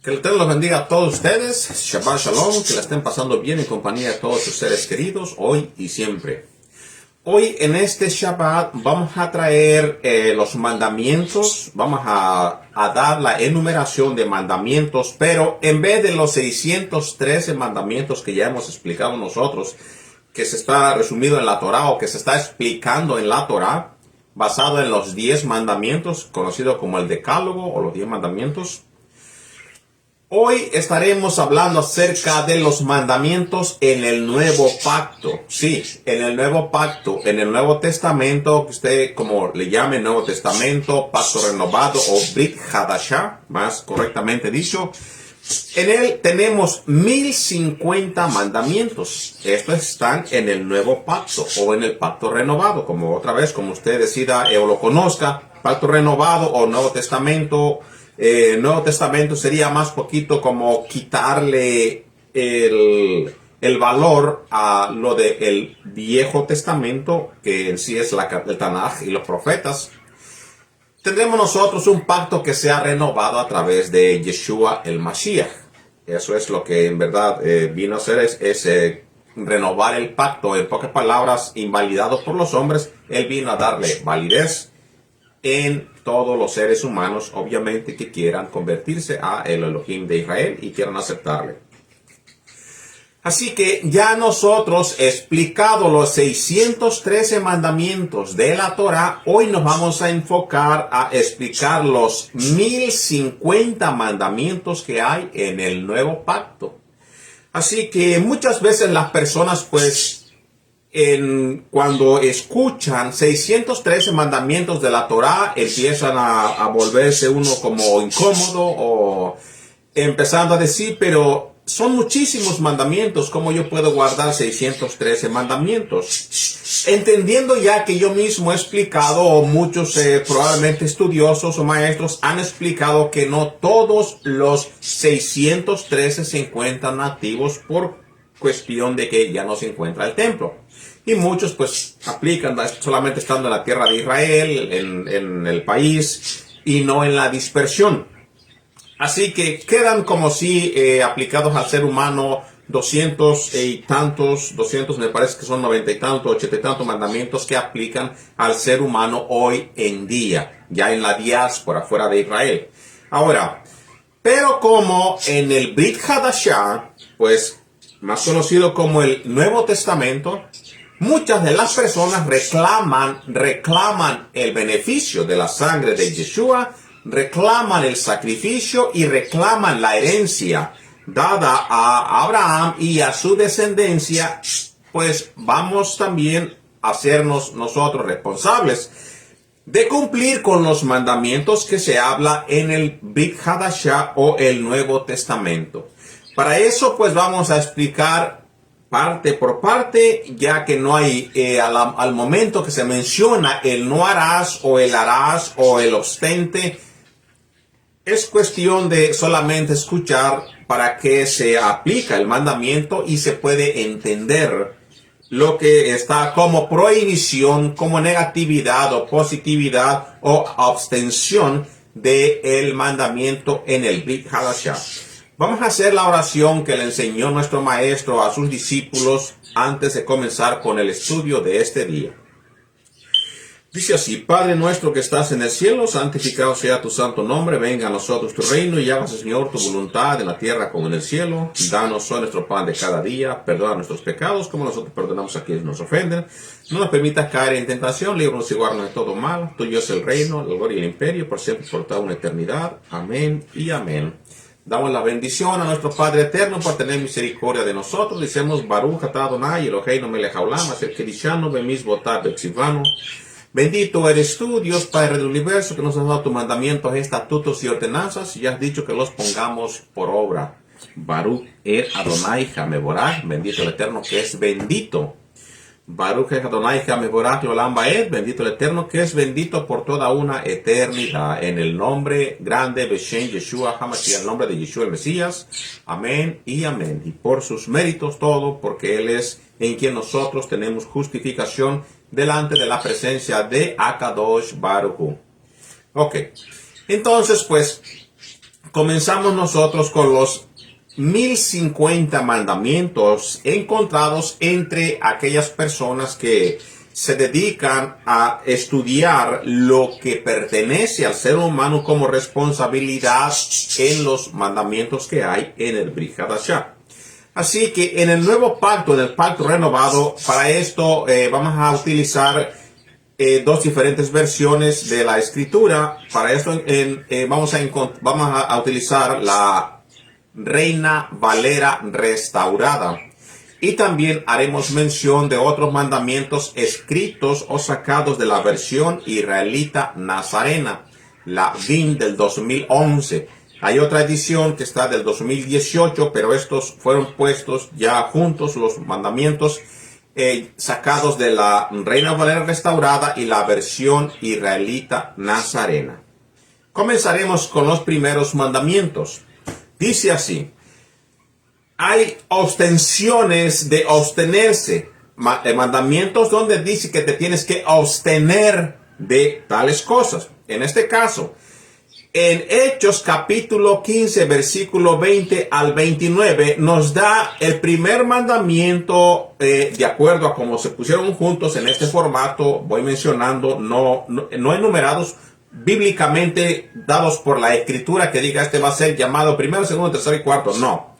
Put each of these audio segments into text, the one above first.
Que el Eterno los bendiga a todos ustedes. Shabbat Shalom. Que la estén pasando bien en compañía de todos sus seres queridos, hoy y siempre. Hoy en este Shabbat vamos a traer los mandamientos. Vamos a dar la enumeración de mandamientos, pero en vez de los 613 mandamientos que ya hemos explicado nosotros, que se está resumido en la Torah o que se está explicando en la Torah, basado en los 10 mandamientos, conocido como el Decálogo o los 10 mandamientos. Hoy estaremos hablando acerca de los mandamientos en el Nuevo Pacto. Sí, en el Nuevo Pacto, en el Nuevo Testamento, que usted como le llame Nuevo Testamento, Pacto Renovado o Brit Hadashah, más correctamente dicho. En él tenemos 1050 mandamientos. Estos están en el Nuevo Pacto o en el Pacto Renovado, como otra vez, como usted decida o lo conozca, Pacto Renovado o Nuevo Testamento. Nuevo Testamento sería más poquito como quitarle el valor a lo del Viejo Testamento, que en sí es el Tanaj y los profetas. Tendremos nosotros un pacto que se ha renovado a través de Yeshua el Mashiach. Eso es lo que en verdad vino a hacer, es renovar el pacto. En pocas palabras, invalidado por los hombres, él vino a darle validez en todos los seres humanos, obviamente, que quieran convertirse a el Elohim de Israel y quieran aceptarle. Así que ya nosotros, explicado los 613 mandamientos de la Torah, hoy nos vamos a enfocar a explicar los 1050 mandamientos que hay en el Nuevo Pacto. Así que muchas veces las personas, pues, cuando escuchan 613 mandamientos de la Torah, empiezan a volverse uno como incómodo o empezando a decir, pero son muchísimos mandamientos, ¿cómo yo puedo guardar 613 mandamientos? Entendiendo ya que yo mismo he explicado, o muchos probablemente estudiosos o maestros han explicado que no todos los 613 se encuentran activos por cuestión de que ya no se encuentra el templo. Y muchos pues aplican solamente estando en la tierra de Israel, en el país, y no en la dispersión. Así que quedan como si aplicados al ser humano 200 y tantos, 200 me parece que son 90 y tantos, 80 y tantos mandamientos que aplican al ser humano hoy en día, ya en la diáspora fuera de Israel. Ahora, pero como en el Brit Hadashah, pues más conocido como el Nuevo Testamento, muchas de las personas reclaman el beneficio de la sangre de Yeshua, reclaman el sacrificio y reclaman la herencia dada a Abraham y a su descendencia. Pues vamos también a hacernos nosotros responsables de cumplir con los mandamientos que se habla en el Brit Hadashah o el Nuevo Testamento. Para eso pues vamos a explicar parte por parte, ya que no hay, al momento que se menciona el no harás o el harás o el ostente, es cuestión de solamente escuchar para qué se aplica el mandamiento y se puede entender lo que está como prohibición, como negatividad o positividad o abstención del mandamiento en el Brit Hadashah. Vamos a hacer la oración que le enseñó nuestro maestro a sus discípulos antes de comenzar con el estudio de este día. Dice así: Padre nuestro que estás en el cielo, santificado sea tu santo nombre, venga a nosotros tu reino y hágase, Señor, tu voluntad en la tierra como en el cielo. Danos hoy nuestro pan de cada día, perdona nuestros pecados como nosotros perdonamos a quienes nos ofenden. No nos permitas caer en tentación, líbranos y guárdanos de todo mal. Tuyo es el reino, la gloria y el imperio, por siempre y por toda una eternidad. Amén y amén. Damos la bendición a nuestro Padre Eterno por tener misericordia de nosotros. Decimos Baruch atah Adonai Eloheinu melech haolam asher kiddushanu b'mitzvotav b'tzivanu. Bendito eres tú, Dios Padre del universo, que nos has dado tus mandamientos, estatutos y ordenanzas, y has dicho que los pongamos por obra. Baruch Adonai Hameborach, bendito el Eterno que es bendito. Baruch Adonai Hameborach Leolam Vaed, bendito el Eterno que es bendito por toda una eternidad. En el nombre grande Beshem Yeshua HaMashiach, el nombre de Yeshua el Mesías. Amén y amén. Y por sus méritos todo, porque Él es en quien nosotros tenemos justificación delante de la presencia de Akadosh Baruch Hu. Ok, entonces pues comenzamos nosotros con los 1050 mandamientos encontrados entre aquellas personas que se dedican a estudiar lo que pertenece al ser humano como responsabilidad en los mandamientos que hay en el Brit Hadashah. Así que en el nuevo pacto, en el pacto renovado, para esto vamos a utilizar dos diferentes versiones de la escritura. Para esto vamos a utilizar la Reina Valera restaurada. Y también haremos mención de otros mandamientos escritos o sacados de la versión israelita nazarena, la VIN del 2011. Hay otra edición que está del 2018, pero estos fueron puestos ya juntos, los mandamientos sacados de la Reina Valera restaurada y la versión israelita nazarena. Comenzaremos con los primeros mandamientos. Dice así: hay abstenciones de abstenerse, mandamientos donde dice que te tienes que abstener de tales cosas. En este caso, en Hechos capítulo 15, versículo 20 al 29, nos da el primer mandamiento de acuerdo a cómo se pusieron juntos en este formato. Voy mencionando, no enumerados, bíblicamente dados por la escritura, que diga este va a ser llamado primero, segundo, tercero y cuarto. No.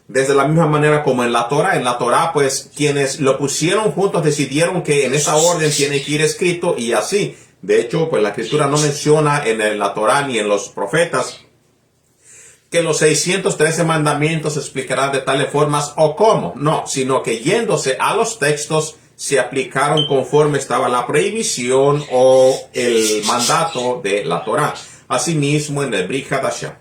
Desde la misma manera como en la Torah, pues quienes lo pusieron juntos decidieron que en esa orden tiene que ir escrito y así. De hecho, pues la escritura no menciona en la Torah ni en los profetas que los 613 mandamientos se explicarán de tales formas o cómo. No, sino que yéndose a los textos se aplicaron conforme estaba la prohibición o el mandato de la Torah. Asimismo en el Brit Hadashah.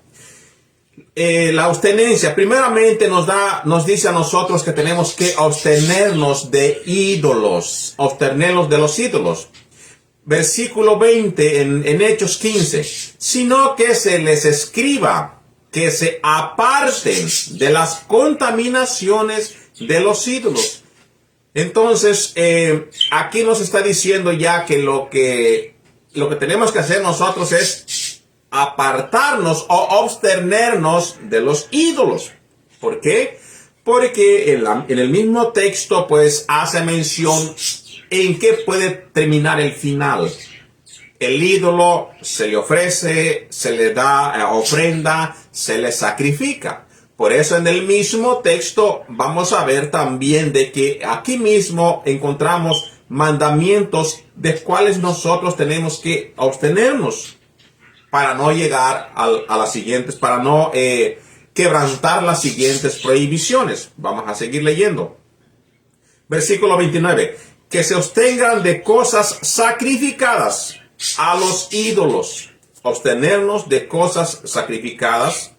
La abstenencia, primeramente nos dice a nosotros que tenemos que abstenernos de ídolos, abstenernos de los ídolos. Versículo 20 en Hechos 15, sino que se les escriba que se aparten de las contaminaciones de los ídolos. Entonces, aquí nos está diciendo ya que lo que tenemos que hacer nosotros es apartarnos o abstenernos de los ídolos. ¿Por qué? Porque en el mismo texto pues hace mención en qué puede terminar el final. El ídolo se le ofrece, se le da ofrenda, se le sacrifica. Por eso en el mismo texto vamos a ver también de que aquí mismo encontramos mandamientos de cuales nosotros tenemos que abstenernos para no llegar a las siguientes, para no quebrantar las siguientes prohibiciones. Vamos a seguir leyendo. Versículo 29. Que se abstengan de cosas sacrificadas a los ídolos. Abstenernos de cosas sacrificadas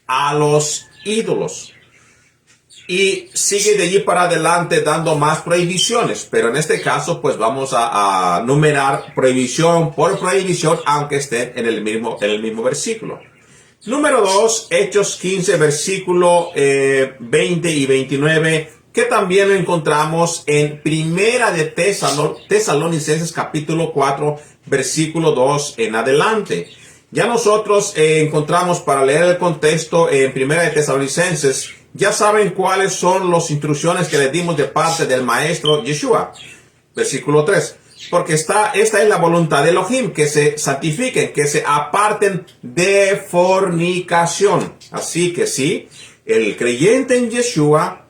a los ídolos. Y sigue de allí para adelante dando más prohibiciones. Pero en este caso, pues vamos a numerar prohibición por prohibición, aunque estén en el mismo versículo. Número 2, Hechos 15, versículo 20 y 29, que también lo encontramos en Primera de Tesalonicenses, capítulo 4, versículo 2 en adelante. Ya nosotros encontramos, para leer el contexto en Primera de Tesalonicenses, ya saben cuáles son las instrucciones que le dimos de parte del maestro Yeshua. Versículo 3. Porque esta es la voluntad de Elohim, que se santifiquen, que se aparten de fornicación. Así que sí, el creyente en Yeshua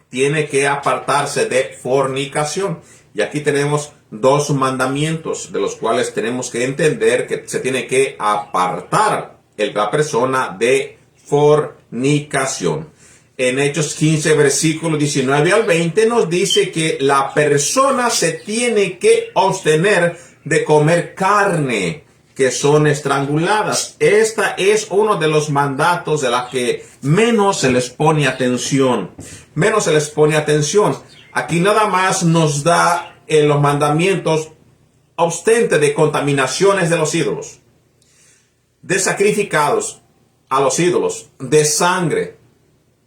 tiene que apartarse de fornicación. Y aquí tenemos dos mandamientos de los cuales tenemos que entender que se tiene que apartar la persona de fornicación. En Hechos 15, versículos 19 al 20 nos dice que la persona se tiene que abstener de comer carne que son estranguladas. Esta es uno de los mandatos de la que menos se les pone atención. Menos se les pone atención. Aquí nada más nos da en los mandamientos: abstente de contaminaciones de los ídolos, de sacrificados a los ídolos, de sangre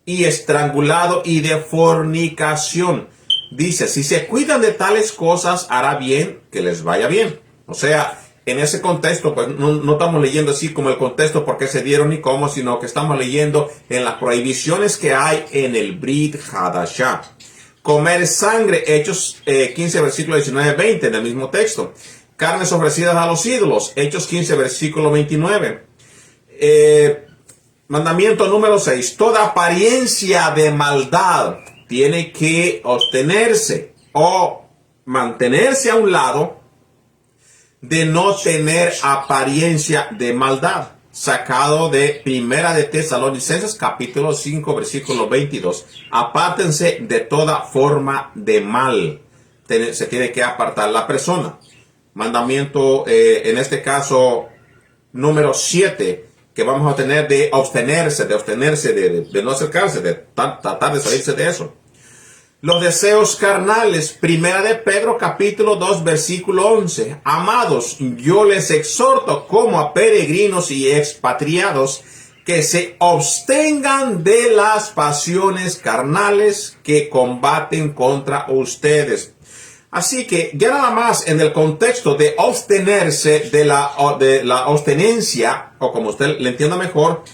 y estrangulado y de fornicación. Dice, si se cuidan de tales cosas, hará bien que les vaya bien. O sea, en ese contexto, pues no estamos leyendo así como el contexto por qué se dieron ni cómo, sino que estamos leyendo en las prohibiciones que hay en el Brit Hadashah. Comer sangre, Hechos 15, versículo 19-20, en el mismo texto. Carnes ofrecidas a los ídolos, Hechos 15, versículo 29. Mandamiento número 6. Toda apariencia de maldad tiene que obtenerse o mantenerse a un lado de no tener apariencia de maldad. Sacado de Primera de Tesalonicenses, capítulo 5, versículo 22. Apártense de toda forma de mal. Se tiene que apartar la persona. Mandamiento, en este caso, número 7, que vamos a tener de abstenerse, de no acercarse, de tratar de salirse de eso. Los deseos carnales, Primera de Pedro, capítulo 2, versículo 11. Amados, yo les exhorto como a peregrinos y expatriados que se abstengan de las pasiones carnales que combaten contra ustedes. Así que ya nada más en el contexto de abstenerse de la abstenencia, o como usted le entienda mejor,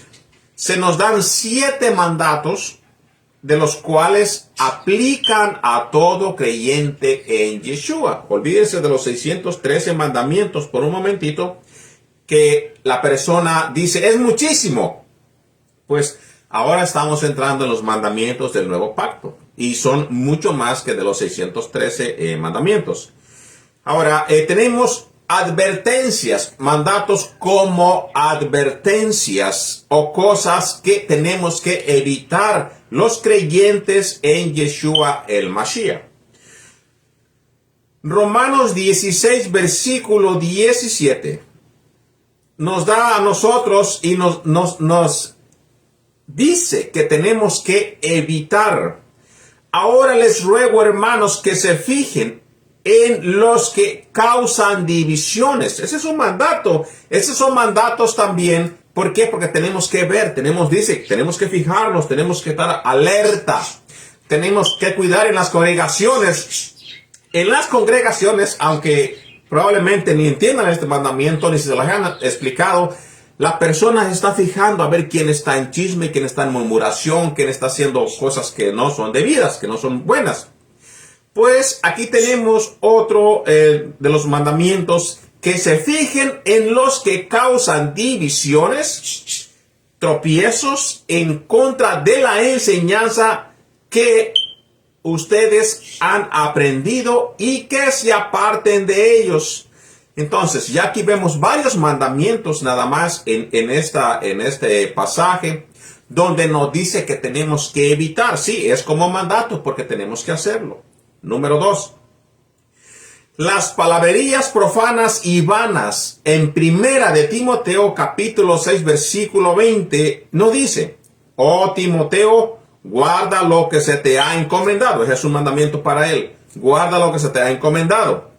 se nos dan 7 mandatos de los cuales aplican a todo creyente en Yeshua. Olvídense de los 613 mandamientos por un momentito, que la persona dice, es muchísimo. Pues ahora estamos entrando en los mandamientos del nuevo pacto. Y son mucho más que de los 613 mandamientos. Ahora, tenemos advertencias, mandatos como advertencias o cosas que tenemos que evitar los creyentes en Yeshua el Mashiach. Romanos 16, versículo 17, nos da a nosotros y nos dice que tenemos que evitar. Ahora les ruego, hermanos, que se fijen en los que causan divisiones. Ese es un mandato. Esos son mandatos también. ¿Por qué? Porque tenemos que ver, tenemos que fijarnos, tenemos que estar alerta. Tenemos que cuidar en las congregaciones. En las congregaciones, aunque probablemente ni entiendan este mandamiento, ni se lo hayan explicado, la persona se está fijando a ver quién está en chisme, quién está en murmuración, quién está haciendo cosas que no son debidas, que no son buenas. Pues aquí tenemos otro de los mandamientos, que se fijen en los que causan divisiones, tropiezos en contra de la enseñanza que ustedes han aprendido y que se aparten de ellos. Entonces, ya aquí vemos varios mandamientos nada más en este pasaje, donde nos dice que tenemos que evitar. Sí, es como mandato porque tenemos que hacerlo. Número 2. Las palabrerías profanas y vanas. En Primera de Timoteo, capítulo 6, versículo 20, nos dice, oh Timoteo, guarda lo que se te ha encomendado. Ese es un mandamiento para él. Guarda lo que se te ha encomendado.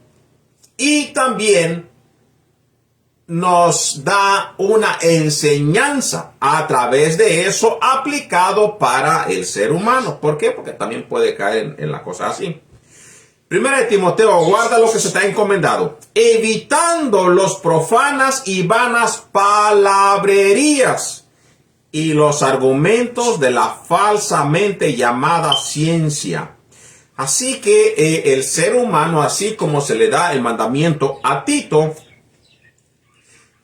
Y también nos da una enseñanza a través de eso aplicado para el ser humano. ¿Por qué? Porque también puede caer en la cosa así. Primera de Timoteo, guarda lo que se te ha encomendado, evitando los profanas y vanas palabrerías y los argumentos de la falsamente llamada ciencia. Así que el ser humano, así como se le da el mandamiento a Tito,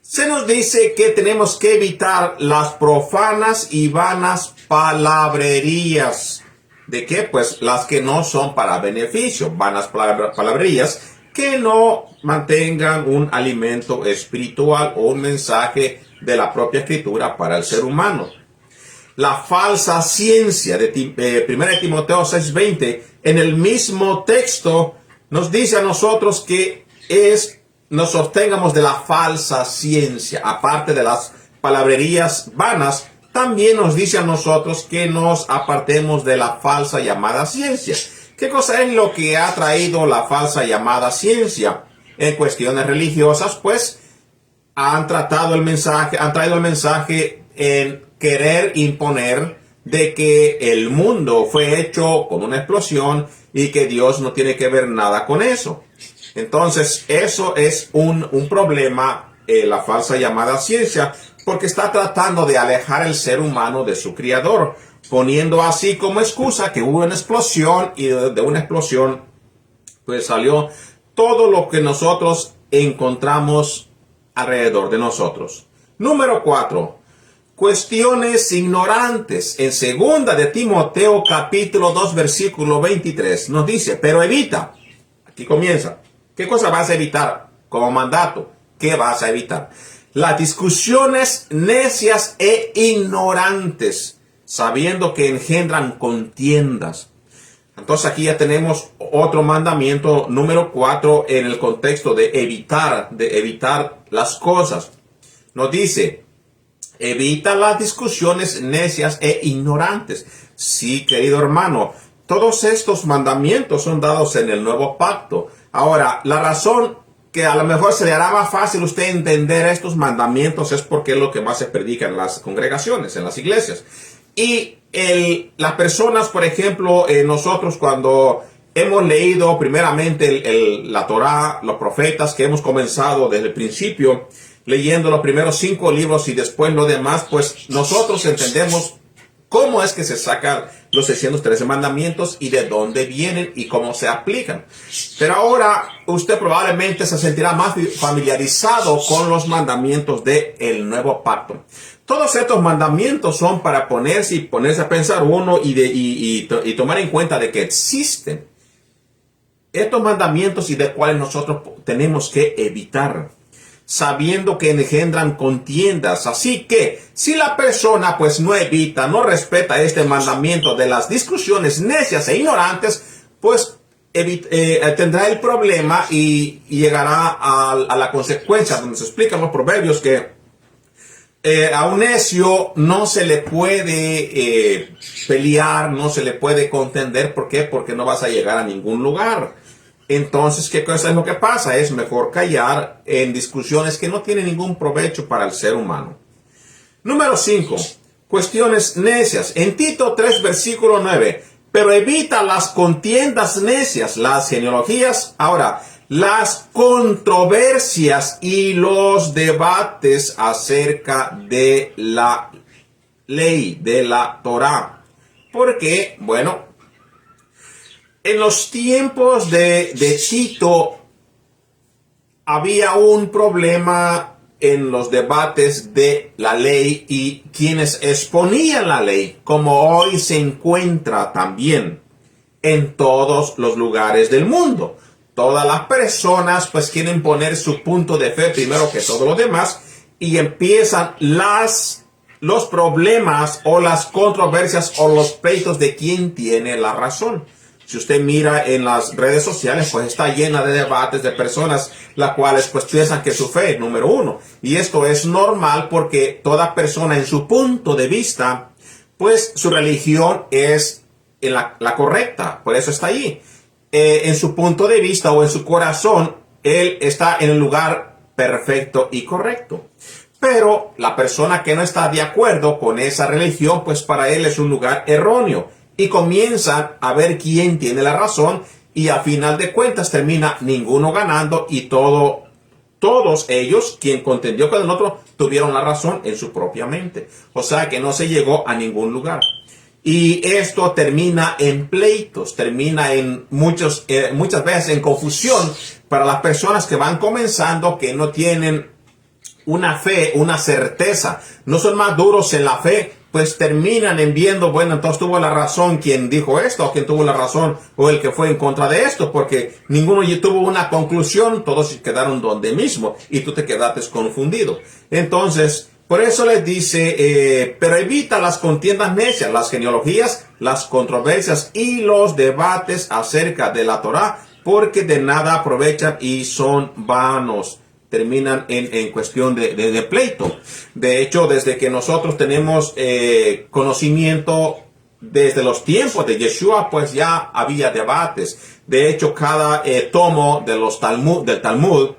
se nos dice que tenemos que evitar las profanas y vanas palabrerías. ¿De qué? Pues las que no son para beneficio, vanas palabrerías que no mantengan un alimento espiritual o un mensaje de la propia escritura para el ser humano. La falsa ciencia de 1 Timoteo 6:20, en el mismo texto nos dice a nosotros que nos obtengamos de la falsa ciencia, aparte de las palabrerías vanas. También nos dice a nosotros que nos apartemos de la falsa llamada ciencia. ¿Qué cosa es lo que ha traído la falsa llamada ciencia? En cuestiones religiosas, pues, han traído el mensaje en querer imponer de que el mundo fue hecho con una explosión y que Dios no tiene que ver nada con eso. Entonces, eso es un problema, la falsa llamada ciencia, porque está tratando de alejar el ser humano de su creador, poniendo así como excusa que hubo una explosión y de una explosión pues salió todo lo que nosotros encontramos alrededor de nosotros. Número 4. Cuestiones ignorantes. En 2 de Timoteo capítulo 2 versículo 23 nos dice, pero evita. Aquí comienza. ¿Qué cosa vas a evitar como mandato? ¿Qué vas a evitar? Las discusiones necias e ignorantes, sabiendo que engendran contiendas. Entonces aquí ya tenemos otro mandamiento, número 4, en el contexto de evitar las cosas. Nos dice, evita las discusiones necias e ignorantes. Sí, querido hermano, todos estos mandamientos son dados en el nuevo pacto. Ahora, la razón que a lo mejor se le hará más fácil a usted entender estos mandamientos es porque es lo que más se predica en las congregaciones, en las iglesias. Y las personas, por ejemplo, nosotros cuando hemos leído primeramente la Torá, los profetas, que hemos comenzado desde el principio, leyendo los primeros 5 libros y después lo demás, pues nosotros entendemos cómo es que se sacan los 613 mandamientos y de dónde vienen y cómo se aplican. Pero ahora usted probablemente se sentirá más familiarizado con los mandamientos del nuevo pacto. Todos estos mandamientos son para ponerse a pensar uno y tomar en cuenta de que existen estos mandamientos y de cuáles nosotros tenemos que evitar, sabiendo que engendran contiendas. Así que si la persona pues no evita, no respeta este mandamiento de las discusiones necias e ignorantes, pues tendrá el problema y llegará a la consecuencia, donde se explican los proverbios que a un necio no se le puede pelear, no se le puede contender. ¿Por qué? Porque no vas a llegar a ningún lugar. Entonces, ¿qué cosa es lo que pasa? Es mejor callar en discusiones que no tienen ningún provecho para el ser humano. Número 5. Cuestiones necias. En Tito 3, versículo 9. Pero evita las contiendas necias, las genealogías. Ahora, las controversias y los debates acerca de la ley, de la Torá. Porque, bueno, en los tiempos de Tito había un problema en los debates de la ley y quienes exponían la ley, como hoy se encuentra también en todos los lugares del mundo. Todas las personas pues quieren poner su punto de fe primero que todo lo demás y empiezan los problemas o las controversias o los pleitos de quién tiene la razón. Si usted mira en las redes sociales, pues está llena de debates de personas las cuales pues piensan que su fe es número 1. Y esto es normal porque toda persona en su punto de vista, pues su religión es la correcta. Por eso está ahí. En su punto de vista o en su corazón, él está en el lugar perfecto y correcto. Pero la persona que no está de acuerdo con esa religión, pues para él es un lugar erróneo. Y comienzan a ver quién tiene la razón y a final de cuentas termina ninguno ganando y todos ellos, quien contendió con el otro, tuvieron la razón en su propia mente. O sea que no se llegó a ningún lugar. Y esto termina en pleitos, termina en muchas veces en confusión para las personas que van comenzando, que no tienen una fe, una certeza, no son más duros en la fe, pues terminan en viendo, bueno, entonces tuvo la razón quien dijo esto, o quien tuvo la razón, o el que fue en contra de esto, porque ninguno tuvo una conclusión, todos quedaron donde mismo, y tú te quedaste confundido. Entonces, por eso les dice, pero evita las contiendas necias, las genealogías, las controversias y los debates acerca de la Torá, porque de nada aprovechan y son vanos. Terminan en cuestión de pleito. De hecho, desde que nosotros tenemos conocimiento, desde los tiempos de Yeshua, pues ya había debates. De hecho, cada tomo de del Talmud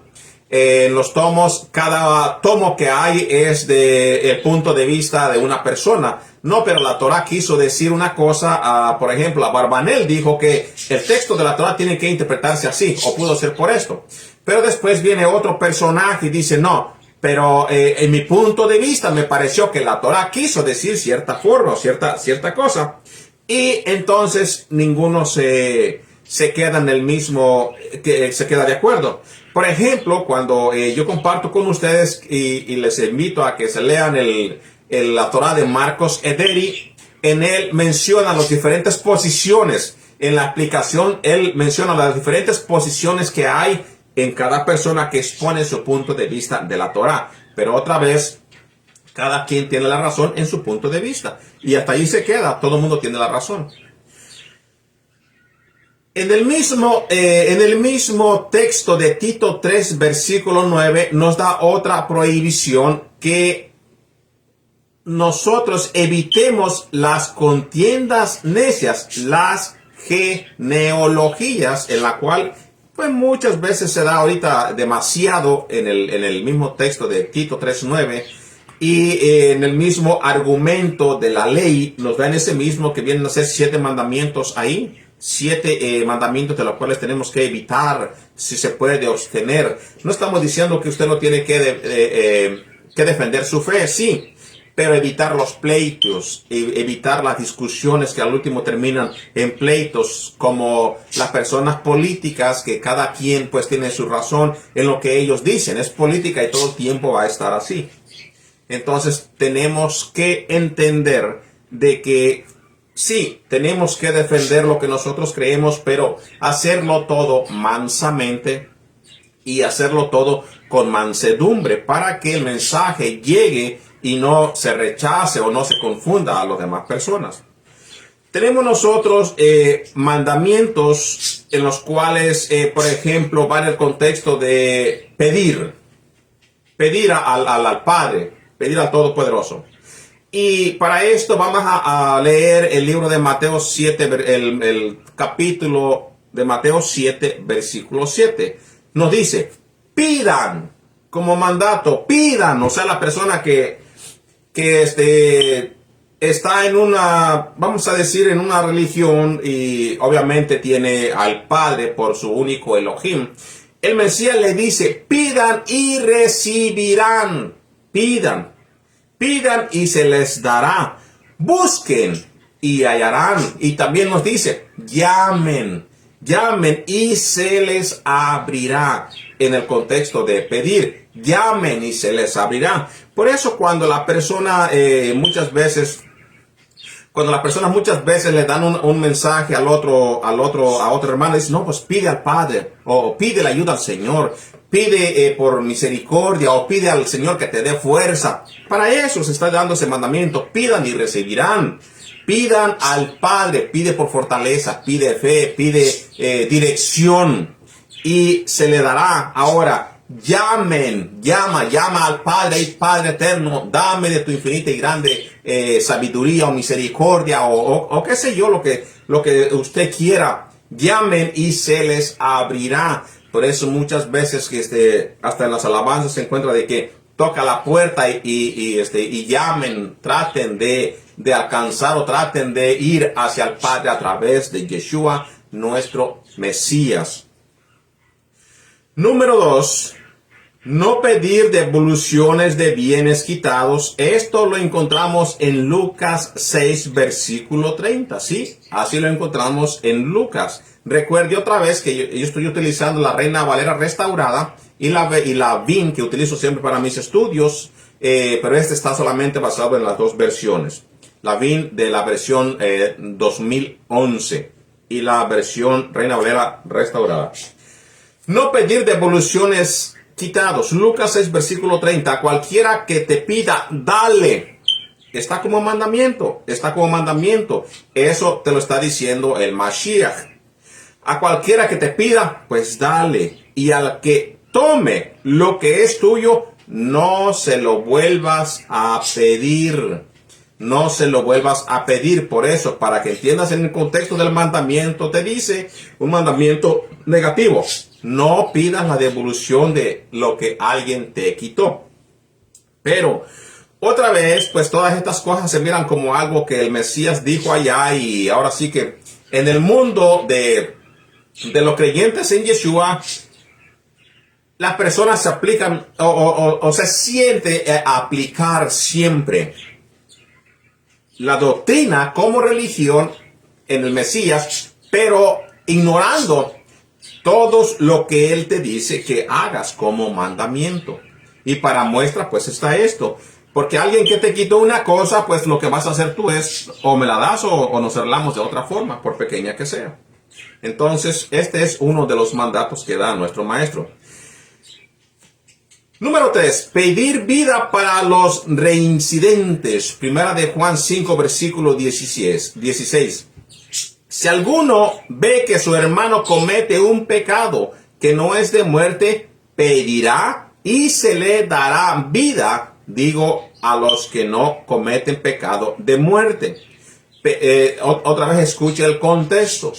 En los tomos, cada tomo que hay es de el punto de vista de una persona. No, pero la Torah quiso decir una cosa, por ejemplo, Abarbanel dijo que el texto de la Torah tiene que interpretarse así, o pudo ser por esto. Pero después viene otro personaje y dice, no, pero en mi punto de vista me pareció que la Torah quiso decir cierta forma o cierta cosa. Y entonces ninguno se queda en el mismo, que se queda de acuerdo. Por ejemplo, cuando yo comparto con ustedes y les invito a que se lean la Torah de Marcos Ederi, en él menciona las diferentes posiciones. En la explicación, él menciona las diferentes posiciones que hay en cada persona que expone su punto de vista de la Torah. Pero otra vez, cada quien tiene la razón en su punto de vista. Y hasta ahí se queda, todo el mundo tiene la razón. En el mismo texto de Tito 3, versículo 9, nos da otra prohibición, que nosotros evitemos las contiendas necias, las genealogías, en la cual pues muchas veces se da ahorita demasiado en el mismo texto de Tito 3:9, y en el mismo argumento de la ley nos da en ese mismo, que vienen a ser 7 mandamientos ahí. 7 mandamientos de los cuales tenemos que evitar, si se puede, de abstener. No estamos diciendo que usted no tiene que defender su fe, sí, pero evitar los pleitos, evitar las discusiones que al último terminan en pleitos, como las personas políticas, que cada quien pues tiene su razón en lo que ellos dicen. Es política y todo el tiempo va a estar así. Entonces tenemos que entender de que sí, tenemos que defender lo que nosotros creemos, pero hacerlo todo mansamente y hacerlo todo con mansedumbre, para que el mensaje llegue y no se rechace o no se confunda a las demás personas. Tenemos nosotros mandamientos en los cuales, por ejemplo, va en el contexto de pedir al Padre, pedir al Todopoderoso. Y para esto vamos a leer el libro de Mateo 7, el capítulo de Mateo 7, versículo 7. Nos dice, pidan, como mandato, pidan. O sea, la persona que está en una, vamos a decir, en una religión y obviamente tiene al Padre por su único Elohim. El Mesías le dice, pidan y recibirán. Pidan y se les dará. Busquen y hallarán. Y también nos dice, llamen y se les abrirá. En el contexto de pedir, llamen y se les abrirá. Por eso cuando la persona muchas veces le dan un mensaje a otro hermano, dice, no, pues pide al Padre, o pide la ayuda al Señor, pide por misericordia, o pide al Señor que te dé fuerza. Para eso se está dando ese mandamiento, pidan y recibirán. Pidan al Padre, pide por fortaleza, pide fe, pide dirección, y se le dará. Ahora, llama al Padre, y Padre eterno, dame de tu infinita y grande sabiduría o misericordia o qué sé yo, lo que usted quiera. Llamen y se les abrirá. Por eso muchas veces hasta en las alabanzas se encuentra de que toca la puerta y llamen, traten de alcanzar o traten de ir hacia el Padre a través de Yeshua, nuestro Mesías. Número 2, no pedir devoluciones de bienes quitados. Esto lo encontramos en Lucas 6, versículo 30. Sí, así lo encontramos en Lucas. Recuerde otra vez que yo estoy utilizando la Reina Valera restaurada y la VIN que utilizo siempre para mis estudios, pero este está solamente basado en las dos versiones. La VIN de la versión 2011 y la versión Reina Valera restaurada. No pedir devoluciones quitados. Lucas 6, versículo 30. A cualquiera que te pida, dale. Está como mandamiento. Eso te lo está diciendo el Mashiach. A cualquiera que te pida, pues dale. Y al que tome lo que es tuyo, no se lo vuelvas a pedir. no se lo vuelvas a pedir. Por eso, para que entiendas en el contexto del mandamiento, te dice un mandamiento negativo. No pidas la devolución de lo que alguien te quitó. Pero otra vez, pues todas estas cosas se miran como algo que el Mesías dijo allá, y ahora sí que en el mundo de los creyentes en Yeshua, las personas se aplican o se siente aplicar siempre la doctrina como religión en el Mesías, pero ignorando todo lo que Él te dice que hagas como mandamiento. Y para muestra, pues está esto. Porque alguien que te quitó una cosa, pues lo que vas a hacer tú es o me la das o nos arreglamos de otra forma, por pequeña que sea. Entonces, este es uno de los mandatos que da nuestro maestro. Número 3. Pedir vida para los reincidentes. Primera de Juan 5, versículo 16. Si alguno ve que su hermano comete un pecado que no es de muerte, pedirá y se le dará vida, digo, a los que no cometen pecado de muerte. Otra vez escuche el contexto.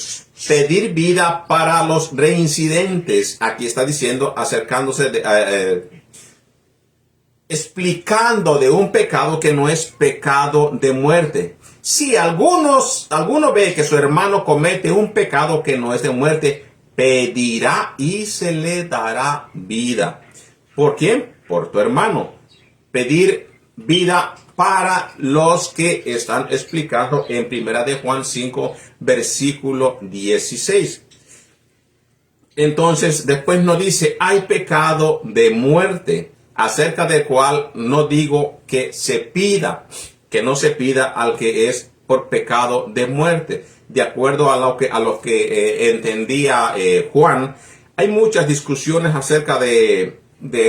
Pedir vida para los reincidentes. Aquí está diciendo, acercándose explicando de un pecado que no es pecado de muerte. Si alguno ve que su hermano comete un pecado que no es de muerte, pedirá y se le dará vida. ¿Por quién? Por tu hermano. Pedir vida para los que están explicando en Primera de Juan 5, versículo 16. Entonces, después nos dice, hay pecado de muerte, acerca del cual no digo que se pida, que no se pida al que es por pecado de muerte. De acuerdo a lo que entendía Juan, hay muchas discusiones acerca de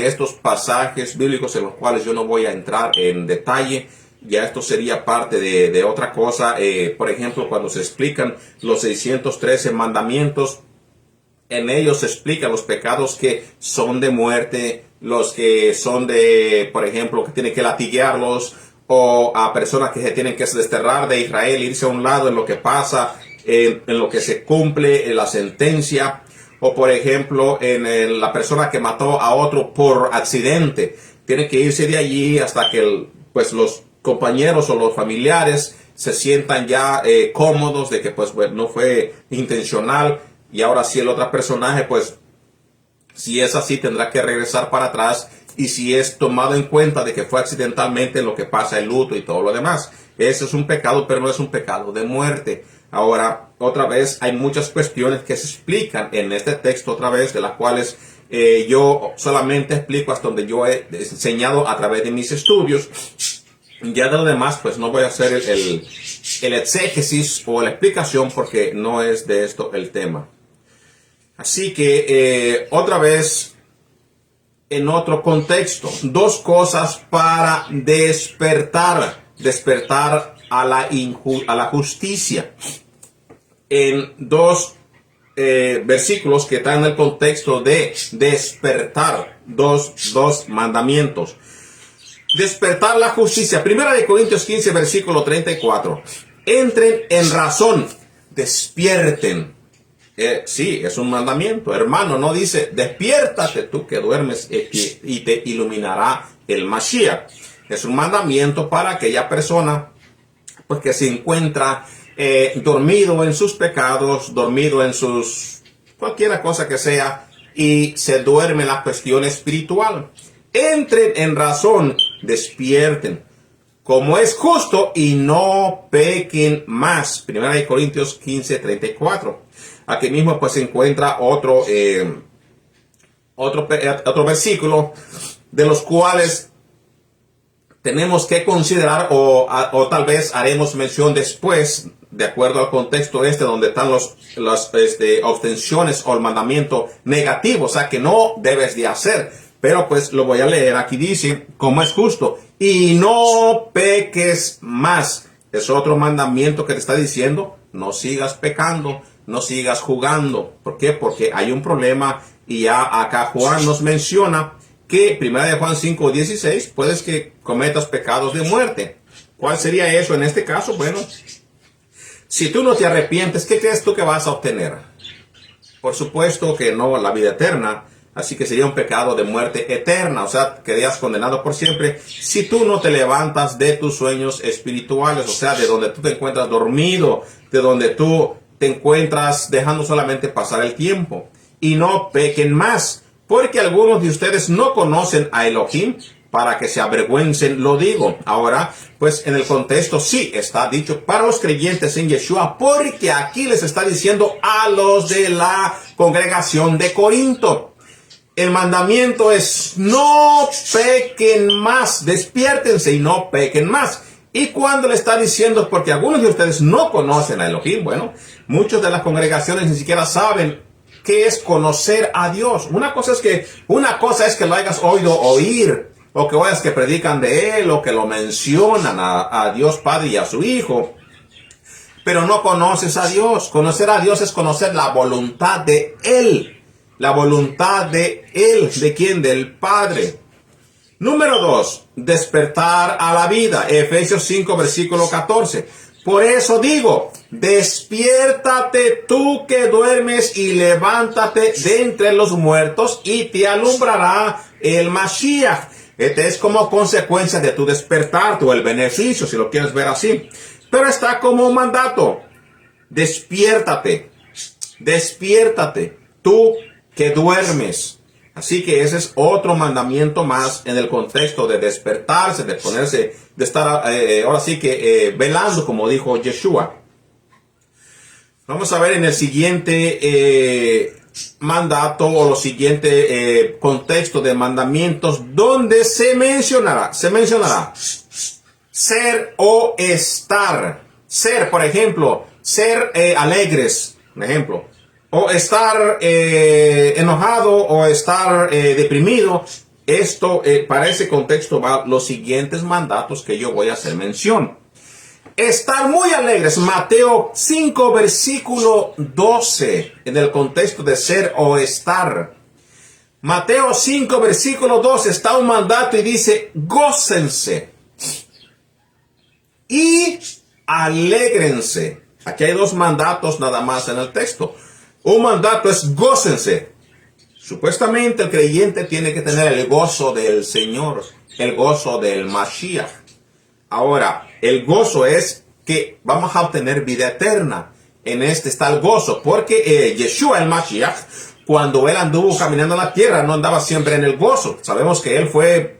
estos pasajes bíblicos en los cuales yo no voy a entrar en detalle. Ya esto sería parte de otra cosa. Por ejemplo, cuando se explican los 613 mandamientos, en ellos se explican los pecados que son de muerte, los que son de, por ejemplo, que tienen que latiguearlos, o a personas que se tienen que desterrar de Israel, irse a un lado en lo que pasa, en lo que se cumple en la sentencia, o por ejemplo, en la persona que mató a otro por accidente, tiene que irse de allí hasta que pues los compañeros o los familiares se sientan ya cómodos de que pues no fue intencional. Y ahora sí el otro personaje, pues, si es así, tendrá que regresar para atrás. Y si es tomado en cuenta de que fue accidentalmente lo que pasa, el luto y todo lo demás. Ese es un pecado, pero no es un pecado de muerte. Ahora, otra vez, hay muchas cuestiones que se explican en este texto, otra vez, de las cuales yo solamente explico hasta donde yo he enseñado a través de mis estudios. Ya de lo demás, pues no voy a hacer el exégesis o la explicación porque no es de esto el tema. Así que, otra vez, en otro contexto, dos cosas para despertar a la justicia. En dos versículos que están en el contexto de despertar, dos mandamientos. Despertar la justicia. Primera de Corintios 15, versículo 34. Entren en razón, despierten. Sí, es un mandamiento, hermano. No dice, despiértate tú que duermes y te iluminará el Mashiach. Es un mandamiento para aquella persona pues, que se encuentra dormido en sus pecados, dormido en sus cualquier cosa que sea, y se duerme en la cuestión espiritual. Entren en razón, despierten, como es justo, y no pequen más. Primera de Corintios 15, 34. Aquí mismo pues se encuentra otro versículo de los cuales tenemos que considerar o tal vez haremos mención después, de acuerdo al contexto donde están las obtenciones o el mandamiento negativo, o sea que no debes de hacer. Pero pues lo voy a leer. Aquí dice, como es justo, y no peques más. Es otro mandamiento que te está diciendo, no sigas pecando, no sigas jugando. ¿Por qué? Porque hay un problema, y ya acá Juan nos menciona que, primera de Juan 5, 16, puedes que cometas pecados de muerte. ¿Cuál sería eso en este caso? Bueno, si tú no te arrepientes, ¿qué crees tú que vas a obtener? Por supuesto que no la vida eterna, así que sería un pecado de muerte eterna, o sea, quedarías condenado por siempre si tú no te levantas de tus sueños espirituales, o sea, de donde tú te encuentras dormido, de donde tú te encuentras dejando solamente pasar el tiempo. Y no pequen más, porque algunos de ustedes no conocen a Elohim, para que se avergüencen, lo digo. Ahora, pues en el contexto sí está dicho para los creyentes en Yeshua, porque aquí les está diciendo a los de la congregación de Corinto. El mandamiento es no pequen más, despiértense y no pequen más. Y cuando le está diciendo, porque algunos de ustedes no conocen a Elohim, bueno, muchos de las congregaciones ni siquiera saben qué es conocer a Dios. Una cosa es que lo hayas oído oír, o que oigas que predican de Él, o que lo mencionan a Dios Padre y a su Hijo, pero no conoces a Dios. Conocer a Dios es conocer la voluntad de Él. La voluntad de Él. ¿De quién? Del Padre. Número 2. Despertar a la vida. Efesios 5, versículo 14. Por eso digo, despiértate tú que duermes y levántate de entre los muertos y te alumbrará el Mashiach. Este es como consecuencia de tu despertar, o el beneficio, si lo quieres ver así. Pero está como un mandato. Despiértate. Despiértate. Tú que duermes. Así que ese es otro mandamiento más en el contexto de despertarse, de ponerse, de estar ahora sí que velando, como dijo Yeshua. Vamos a ver en el siguiente mandato o los siguiente contexto de mandamientos donde se mencionará ser o estar. Ser, por ejemplo, ser alegres, un ejemplo. O estar enojado o estar deprimido. Esto, para ese contexto, va los siguientes mandatos que yo voy a hacer mención. Estar muy alegres. Mateo 5, versículo 12. En el contexto de ser o estar. Mateo 5, versículo 12. Está un mandato y dice, gócense. Y alégrense. Aquí hay dos mandatos nada más en el texto. Un mandato es gócense. Supuestamente el creyente tiene que tener el gozo del Señor, el gozo del Mashiach. Ahora, el gozo es que vamos a obtener vida eterna. En este está el gozo, porque Yeshua el Mashiach, cuando él anduvo caminando en la tierra, no andaba siempre en el gozo. Sabemos que él fue,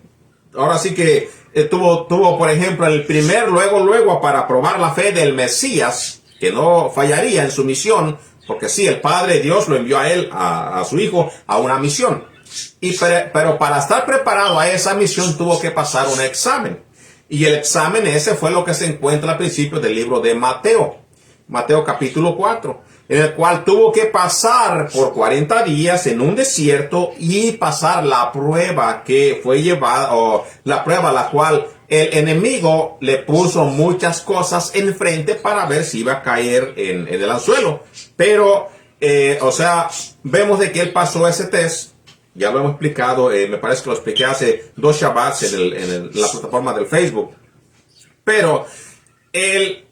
ahora sí que tuvo, por ejemplo, el primer, luego, para probar la fe del Mesías, que no fallaría en su misión, porque sí, el Padre Dios lo envió a él, a su Hijo, a una misión. Pero para estar preparado a esa misión tuvo que pasar un examen. Y el examen ese fue lo que se encuentra al principio del libro de Mateo. Mateo capítulo 4. En el cual tuvo que pasar por 40 días en un desierto y pasar la prueba que fue llevada, o la prueba a la cual el enemigo le puso muchas cosas enfrente para ver si iba a caer en el anzuelo. Pero, vemos de que él pasó ese test. Ya lo hemos explicado, me parece que lo expliqué hace 2 Shabbats en la plataforma del Facebook. Pero él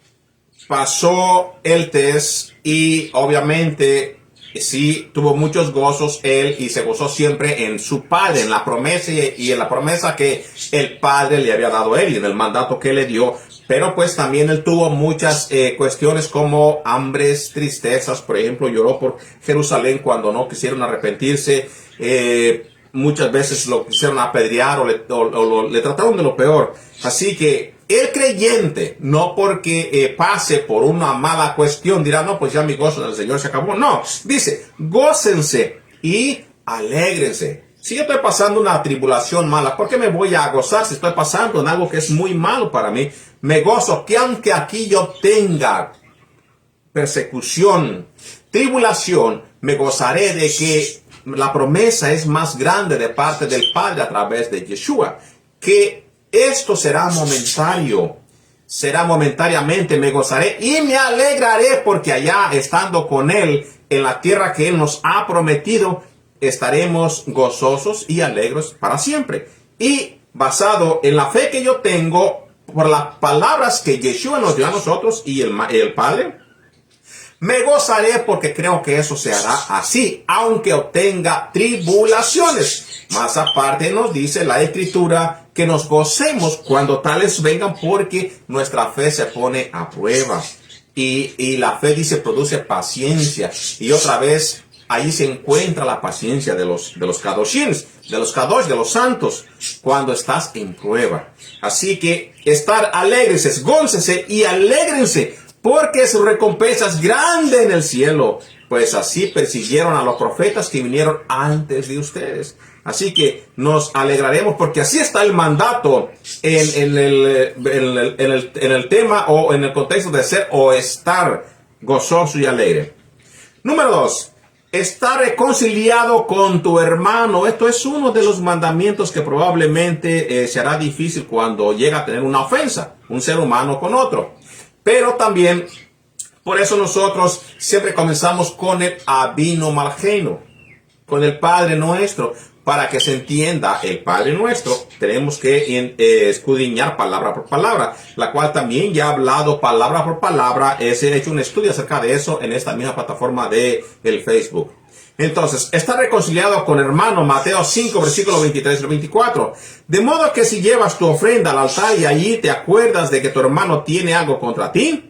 pasó el test y obviamente sí tuvo muchos gozos él, y se gozó siempre en su Padre, en la promesa y en la promesa que el Padre le había dado a él y en el mandato que le dio. Pero pues también él tuvo muchas cuestiones como hambres, tristezas. Por ejemplo, lloró por Jerusalén cuando no quisieron arrepentirse. Muchas veces lo quisieron apedrear o le trataron de lo peor. Así que el creyente, no porque pase por una mala cuestión, dirá, no, pues ya mi gozo del Señor se acabó. No, dice, gócense y alégrense. Si yo estoy pasando una tribulación mala, ¿por qué me voy a gozar si estoy pasando en algo que es muy malo para mí? Me gozo que aunque aquí yo tenga persecución, tribulación, me gozaré de que la promesa es más grande de parte del Padre a través de Yeshua, que esto será momentario, será momentáneamente, me gozaré y me alegraré porque allá, estando con Él en la tierra que Él nos ha prometido, estaremos gozosos y alegres para siempre. Y basado en la fe que yo tengo, por las palabras que Yeshua nos dio a nosotros y el Padre, me gozaré porque creo que eso se hará así, aunque obtenga tribulaciones. Más aparte nos dice la Escritura que nos gocemos cuando tales vengan, porque nuestra fe se pone a prueba. Y la fe, dice, produce paciencia. Y otra vez, ahí se encuentra la paciencia de los kadoshins, de los kadosh, de los santos, cuando estás en prueba. Así que estar alegres, gócense y alégrense, porque su recompensa es grande en el cielo, pues así persiguieron a los profetas que vinieron antes de ustedes. Así que nos alegraremos, porque así está el mandato en el tema o en el contexto de ser o estar gozoso y alegre. Número 2. Estar reconciliado con tu hermano. Esto es uno de los mandamientos que probablemente será difícil cuando llega a tener una ofensa, un ser humano con otro. Pero también, por eso nosotros siempre comenzamos con el Abino Malkeinu, con el Padre Nuestro. Para que se entienda el Padre Nuestro, tenemos que escudriñar palabra por palabra, la cual también ya he hablado palabra por palabra. He hecho un estudio acerca de eso en esta misma plataforma de el Facebook. Entonces, está reconciliado con hermano, Mateo 5, versículo 23 al 24. De modo que si llevas tu ofrenda al altar y allí te acuerdas de que tu hermano tiene algo contra ti,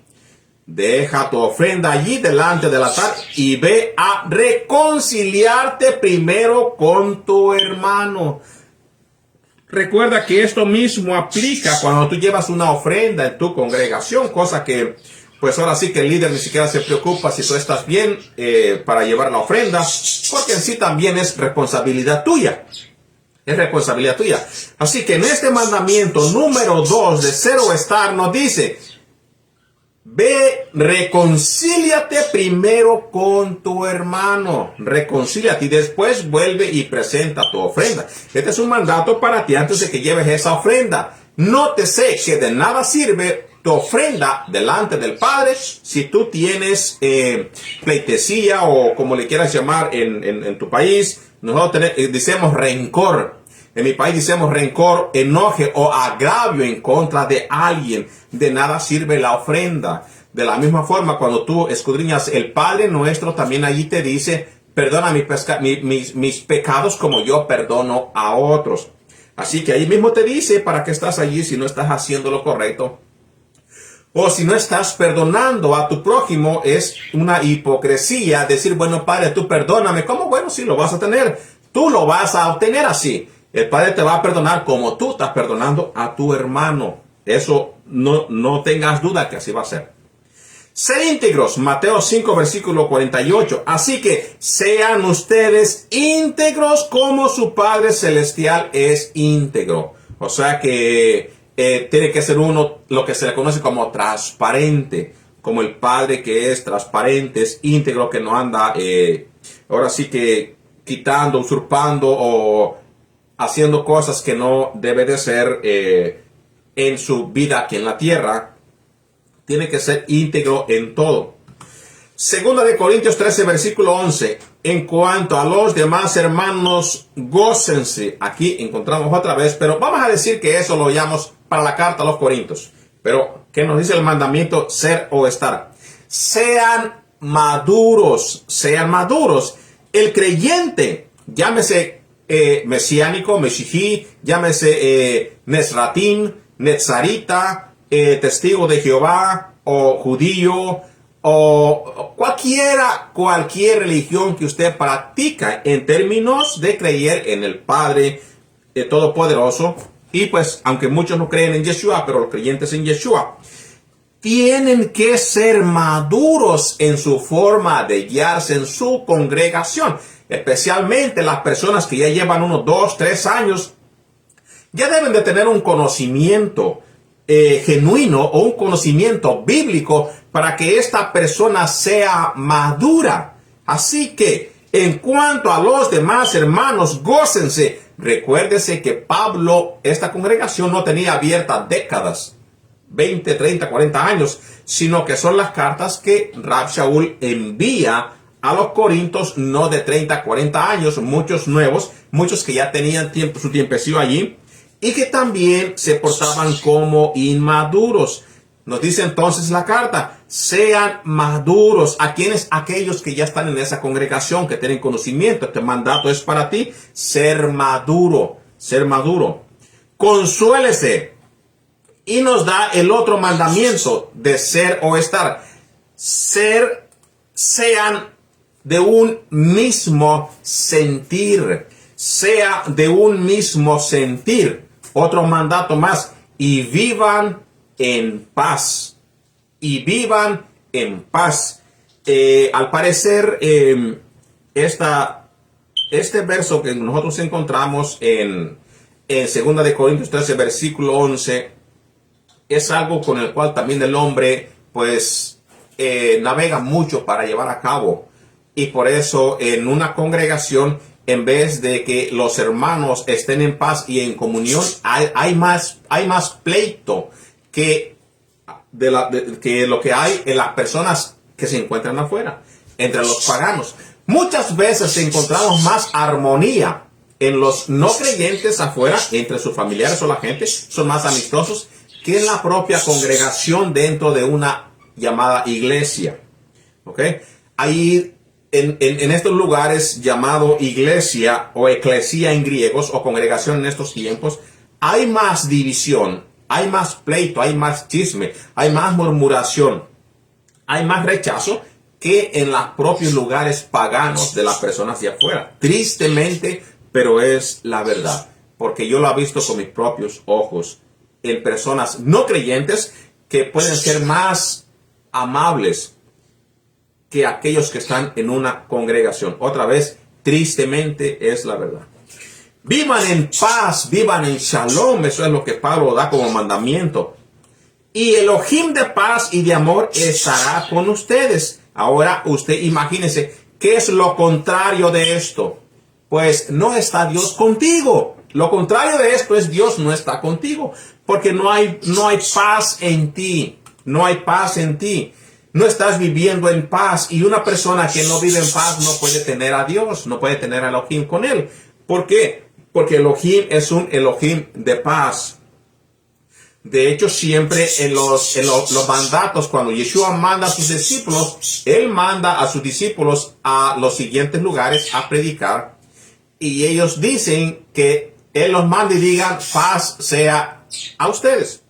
deja tu ofrenda allí delante del altar y ve a reconciliarte primero con tu hermano. Recuerda que esto mismo aplica cuando tú llevas una ofrenda en tu congregación, cosa que pues ahora sí que el líder ni siquiera se preocupa si tú estás bien para llevar la ofrenda, porque en sí también es responsabilidad tuya. Es responsabilidad tuya. Así que en este mandamiento número 2 de ser o estar nos dice: ve, reconcíliate primero con tu hermano. Reconcíliate y después vuelve y presenta tu ofrenda. Este es un mandato para ti antes de que lleves esa ofrenda. Nótese que de nada sirve tu ofrenda delante del Padre si tú tienes pleitesía, o como le quieras llamar en tu país. Nosotros decimos rencor. En mi país decimos rencor, enoje o agravio en contra de alguien. De nada sirve la ofrenda. De la misma forma, cuando tú escudriñas el Padre Nuestro, también allí te dice: perdona mis pecados como yo perdono a otros. Así que ahí mismo te dice para qué estás allí si no estás haciendo lo correcto. O si no estás perdonando a tu prójimo, es una hipocresía decir: bueno, Padre, tú perdóname. ¿Cómo? Bueno, sí, lo vas a tener. Tú lo vas a obtener así. El Padre te va a perdonar como tú estás perdonando a tu hermano. Eso no tengas duda que así va a ser. Ser íntegros, Mateo 5, versículo 48. Así que sean ustedes íntegros como su Padre Celestial es íntegro. O sea que tiene que ser uno lo que se le conoce como transparente, como el Padre que es transparente, es íntegro, que no anda ahora sí que quitando, usurpando o haciendo cosas que no debe de ser en su vida aquí en la tierra. Tiene que ser íntegro en todo. Segunda de Corintios 13, versículo 11. En cuanto a los demás hermanos, gócense. Aquí encontramos otra vez, pero vamos a decir que eso lo llamamos para la carta a los Corintios. Pero, ¿qué nos dice el mandamiento ser o estar? Sean maduros, sean maduros. El creyente, llámese mesiánico, meshijí, llámese nezratín, netzarita, testigo de Jehová o judío o cualquier religión que usted practica en términos de creer en el Padre Todopoderoso. Y pues, aunque muchos no creen en Yeshua, pero los creyentes en Yeshua tienen que ser maduros en su forma de guiarse en su congregación, especialmente las personas que ya llevan unos 2, 3 años. Ya deben de tener un conocimiento genuino o un conocimiento bíblico para que esta persona sea madura. Así que, en cuanto a los demás hermanos, gócense. Recuérdese que Pablo, esta congregación no tenía abierta décadas, 20, 30, 40 años, sino que son las cartas que Rab Shaul envía a los corintios, no de 30, 40 años, muchos nuevos, muchos que ya tenían su tiempecillo allí. y que también se portaban como inmaduros. Nos dice entonces la carta, sean maduros. ¿A quiénes? Aquellos que ya están en esa congregación, que tienen conocimiento. Este mandato es para ti, ser maduro, ser maduro. Consuélese. Y nos da el otro mandamiento de ser o estar. Sean de un mismo sentir. Sea de un mismo sentir. Otro mandato más. Y vivan en paz. Y vivan en paz. Al parecer, este verso que nosotros encontramos en 2 de Corintios 13, versículo 11, es algo con el cual también el hombre, pues, navega mucho para llevar a cabo. Y por eso, en una congregación, en vez de que los hermanos estén en paz y en comunión, hay más pleito que lo que hay en las personas que se encuentran afuera, entre los paganos. Muchas veces encontramos más armonía en los no creyentes afuera, entre sus familiares o la gente, son más amistosos que en la propia congregación dentro de una llamada iglesia. ¿Ok? Ahí en estos lugares llamado iglesia o eclesía en griegos o congregación en estos tiempos, hay más división, hay más pleito, hay más chisme, hay más murmuración, hay más rechazo que en los propios lugares paganos de las personas de afuera. Tristemente, pero es la verdad, porque yo lo he visto con mis propios ojos en personas no creyentes que pueden ser más amables que aquellos que están en una congregación. Otra vez, tristemente es la verdad. Vivan en paz, vivan en shalom. Eso es lo que Pablo da como mandamiento. Y el Elohim de paz y de amor estará con ustedes. Ahora usted imagínese, ¿qué es lo contrario de esto? Pues no está Dios contigo. Lo contrario de esto es Dios no está contigo. Porque no hay paz en ti. No hay paz en ti. No estás viviendo en paz. Y una persona que no vive en paz no puede tener a Dios. No puede tener a Elohim con él. ¿Por qué? Porque Elohim es un Elohim de paz. De hecho, siempre en los mandatos, cuando Yeshua manda a sus discípulos, Él manda a sus discípulos a los siguientes lugares a predicar. Y ellos dicen que Él los manda y digan, paz sea a ustedes.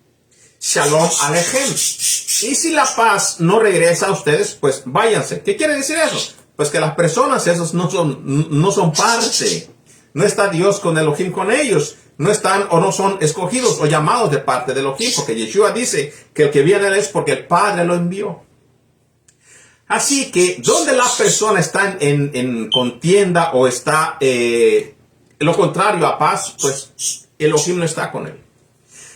Shalom Alejem. Y si la paz no regresa a ustedes, pues váyanse. ¿Qué quiere decir eso? Pues que las personas esas no son parte. No está Dios con Elohim con ellos. No están o no son escogidos o llamados de parte de Elohim. Porque Yeshua dice que el que viene a él es porque el Padre lo envió. Así que, donde la persona está en contienda o está lo contrario a paz, pues Elohim no está con él.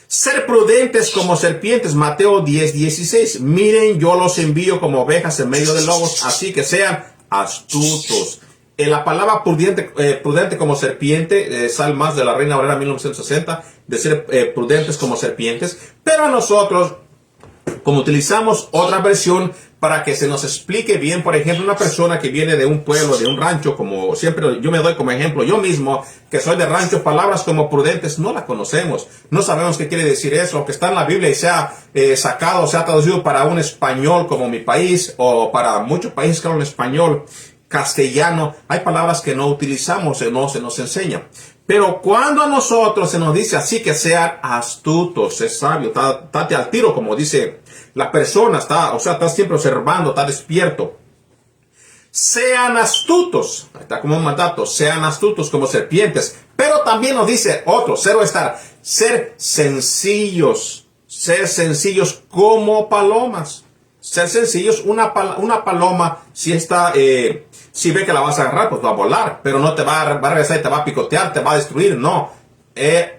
Ser prudentes como serpientes, Mateo 10:16. Miren, yo los envío como ovejas en medio de lobos, así que sean astutos. La palabra prudente como serpiente sale más de la Reina Valera 1960, de ser prudentes como serpientes. Pero nosotros, como utilizamos otra versión para que se nos explique bien, por ejemplo, una persona que viene de un pueblo, de un rancho, como siempre yo me doy como ejemplo, yo mismo, que soy de rancho, palabras como prudentes no las conocemos, no sabemos qué quiere decir eso, aunque está en la Biblia y sea sacado, sea traducido para un español como mi país, o para muchos países que hablan español, castellano, hay palabras que no utilizamos, no se nos enseña. Pero cuando a nosotros se nos dice así, que sean astutos, sé sabio, estate al tiro, como dice la persona, está siempre observando, está despierto. Sean astutos, está como un mandato, sean astutos como serpientes. Pero también nos dice otro, ser sencillos como palomas. Ser sencillos, una paloma, si ve que la vas a agarrar, pues va a volar, pero no te va a regresar y te va a picotear, te va a destruir, no.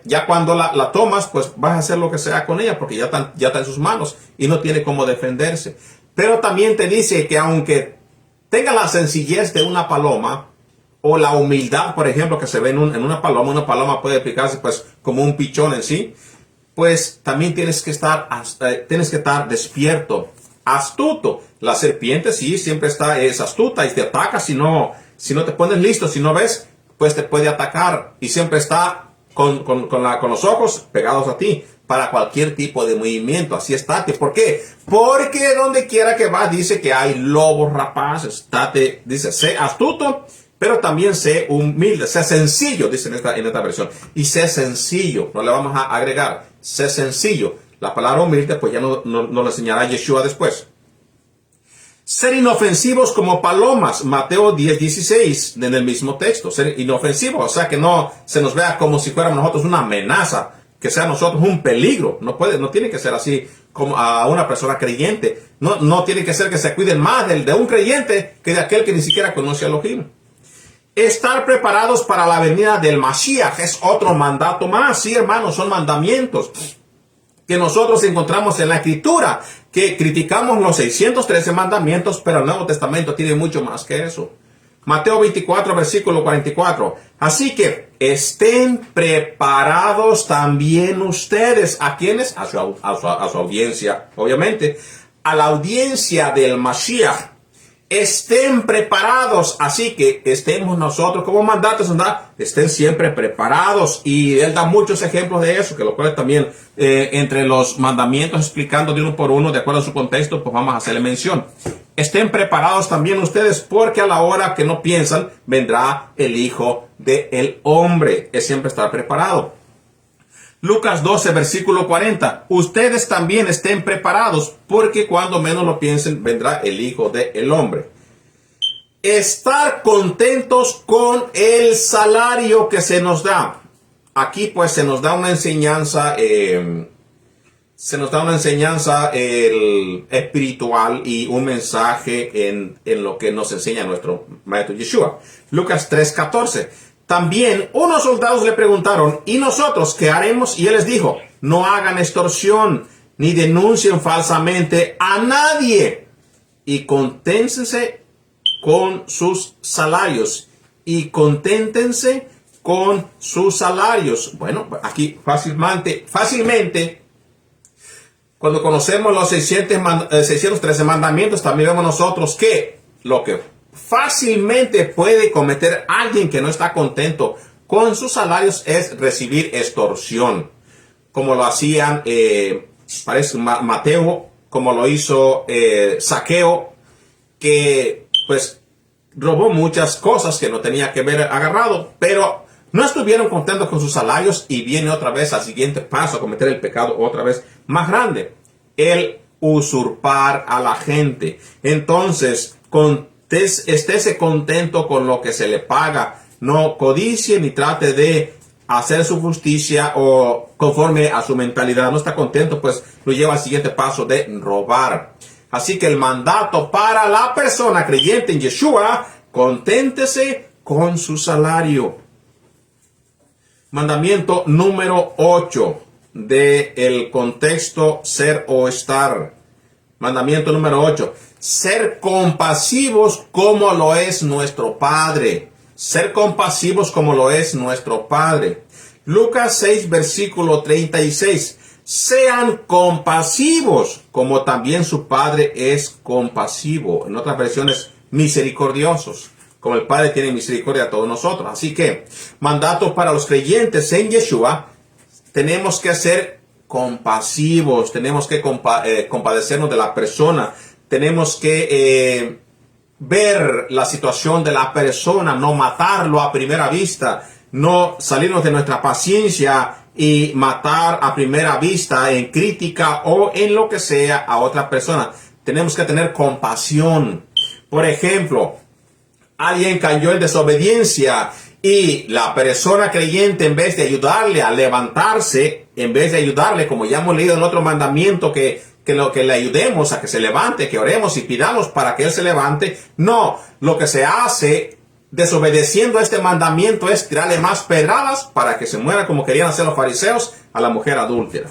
Ya cuando la tomas, pues vas a hacer lo que sea con ella, porque ya está en sus manos y no tiene cómo defenderse. Pero también te dice que aunque tenga la sencillez de una paloma, o la humildad, por ejemplo, que se ve en una paloma puede explicarse pues como un pichón en sí, pues también tienes que estar despierto, astuto. La serpiente sí siempre es astuta y te ataca si no te pones listo, si no ves, pues te puede atacar y siempre está con los ojos pegados a ti para cualquier tipo de movimiento. Así estate. ¿Por qué? Porque donde quiera que vas dice que hay lobos rapaces. Estate, dice, sé astuto, pero también sé humilde, sé sencillo, dice en esta versión. Y sé sencillo, no le vamos a agregar, sé sencillo. La palabra humilde pues ya no lo enseñará Yeshua después. Ser inofensivos como palomas, Mateo 10:16, en el mismo texto. Ser inofensivos, o sea que no se nos vea como si fuéramos nosotros una amenaza, que sea nosotros un peligro. No tiene que ser así como a una persona creyente. No tiene que ser que se cuiden más de un creyente que de aquel que ni siquiera conoce a Elohim. Estar preparados para la venida del Mashiach es otro mandato más. Sí, hermanos, son mandamientos que nosotros encontramos en la Escritura, que criticamos los 613 mandamientos, pero el Nuevo Testamento tiene mucho más que eso. Mateo 24, versículo 44. Así que estén preparados también ustedes. ¿A quiénes? A su audiencia, obviamente. A la audiencia del Mashiach. Estén preparados, así que estemos nosotros como mandatos, ¿verdad? Estén siempre preparados, y él da muchos ejemplos de eso, que lo cual también entre los mandamientos, explicando de uno por uno, de acuerdo a su contexto, pues vamos a hacerle mención. Estén preparados también ustedes, porque a la hora que no piensan, vendrá el Hijo del Hombre. Es siempre estar preparado. Lucas 12, versículo 40. Ustedes también estén preparados, porque cuando menos lo piensen, vendrá el Hijo del Hombre. Estar contentos con el salario que se nos da. Aquí pues se nos da una enseñanza, espiritual y un mensaje en lo que nos enseña nuestro maestro Yeshua. Lucas 3:14. También unos soldados le preguntaron, ¿y nosotros qué haremos? Y él les dijo, no hagan extorsión, ni denuncien falsamente a nadie, y conténtense con sus salarios. Y conténtense con sus salarios. Bueno, aquí fácilmente, cuando conocemos los 613 mandamientos, también vemos nosotros que lo que fácilmente puede cometer alguien que no está contento con sus salarios es recibir extorsión, como lo hacían parece Mateo, como lo hizo Zaqueo, que pues robó muchas cosas que no tenía que ver agarrado, pero no estuvieron contentos con sus salarios, y viene otra vez al siguiente paso a cometer el pecado otra vez más grande, el usurpar a la gente. Entonces, estése contento con lo que se le paga. No codicie ni trate de hacer su justicia o conforme a su mentalidad. No está contento, pues lo lleva al siguiente paso de robar. Así que el mandato para la persona creyente en Yeshua, conténtese con su salario. Mandamiento número 8 del contexto ser o estar. Mandamiento número 8. Ser compasivos como lo es nuestro Padre. Ser compasivos como lo es nuestro Padre. Lucas 6, versículo 36. Sean compasivos como también su Padre es compasivo. En otras versiones, misericordiosos, como el Padre tiene misericordia a todos nosotros. Así que, mandato para los creyentes en Yeshua, tenemos que ser compasivos, tenemos que compadecernos de la persona, tenemos que ver la situación de la persona, no matarlo a primera vista, no salirnos de nuestra paciencia y matar a primera vista en crítica o en lo que sea a otra persona. Tenemos que tener compasión. Por ejemplo, alguien cayó en desobediencia y la persona creyente, en vez de ayudarle a levantarse, en vez de ayudarle, como ya hemos leído en otro mandamiento, que le ayudemos a que se levante, que oremos y pidamos para que él se levante. No, lo que se hace desobedeciendo a este mandamiento es tirarle más pedradas para que se muera, como querían hacer los fariseos a la mujer adúltera.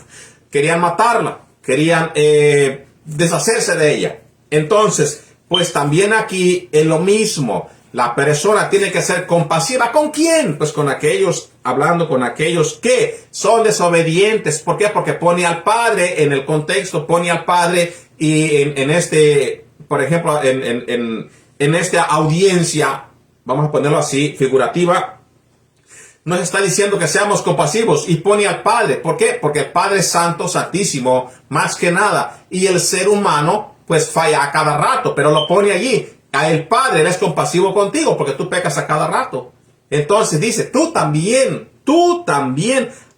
Querían matarla, querían deshacerse de ella. Entonces, pues también aquí es lo mismo. La persona tiene que ser compasiva. ¿Con quién? Pues con aquellos, hablando con aquellos que son desobedientes. ¿Por qué? Porque pone al Padre en el contexto, pone al Padre y en este, por ejemplo, en esta audiencia, vamos a ponerlo así, figurativa, nos está diciendo que seamos compasivos y pone al Padre. ¿Por qué? Porque el Padre es santo, santísimo, más que nada. Y el ser humano, pues falla a cada rato, pero lo pone allí. A el Padre, Él es compasivo contigo porque tú pecas a cada rato. Entonces dice, tú también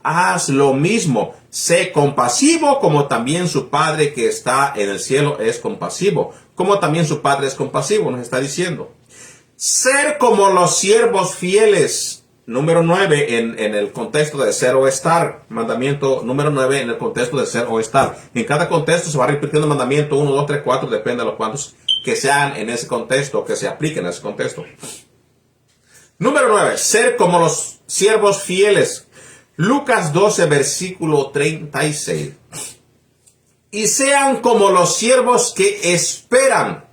haz lo mismo. Sé compasivo como también su Padre que está en el cielo es compasivo. Como también su Padre es compasivo, nos está diciendo. Ser como los siervos fieles. Número 9 en el contexto de ser o estar. Mandamiento número 9 en el contexto de ser o estar. En cada contexto se va repitiendo mandamiento 1, 2, 3, 4, depende de los cuantos que sean en ese contexto, que se apliquen en ese contexto. Número 9. Ser como los siervos fieles. Lucas 12, versículo 36. Y sean como los siervos que esperan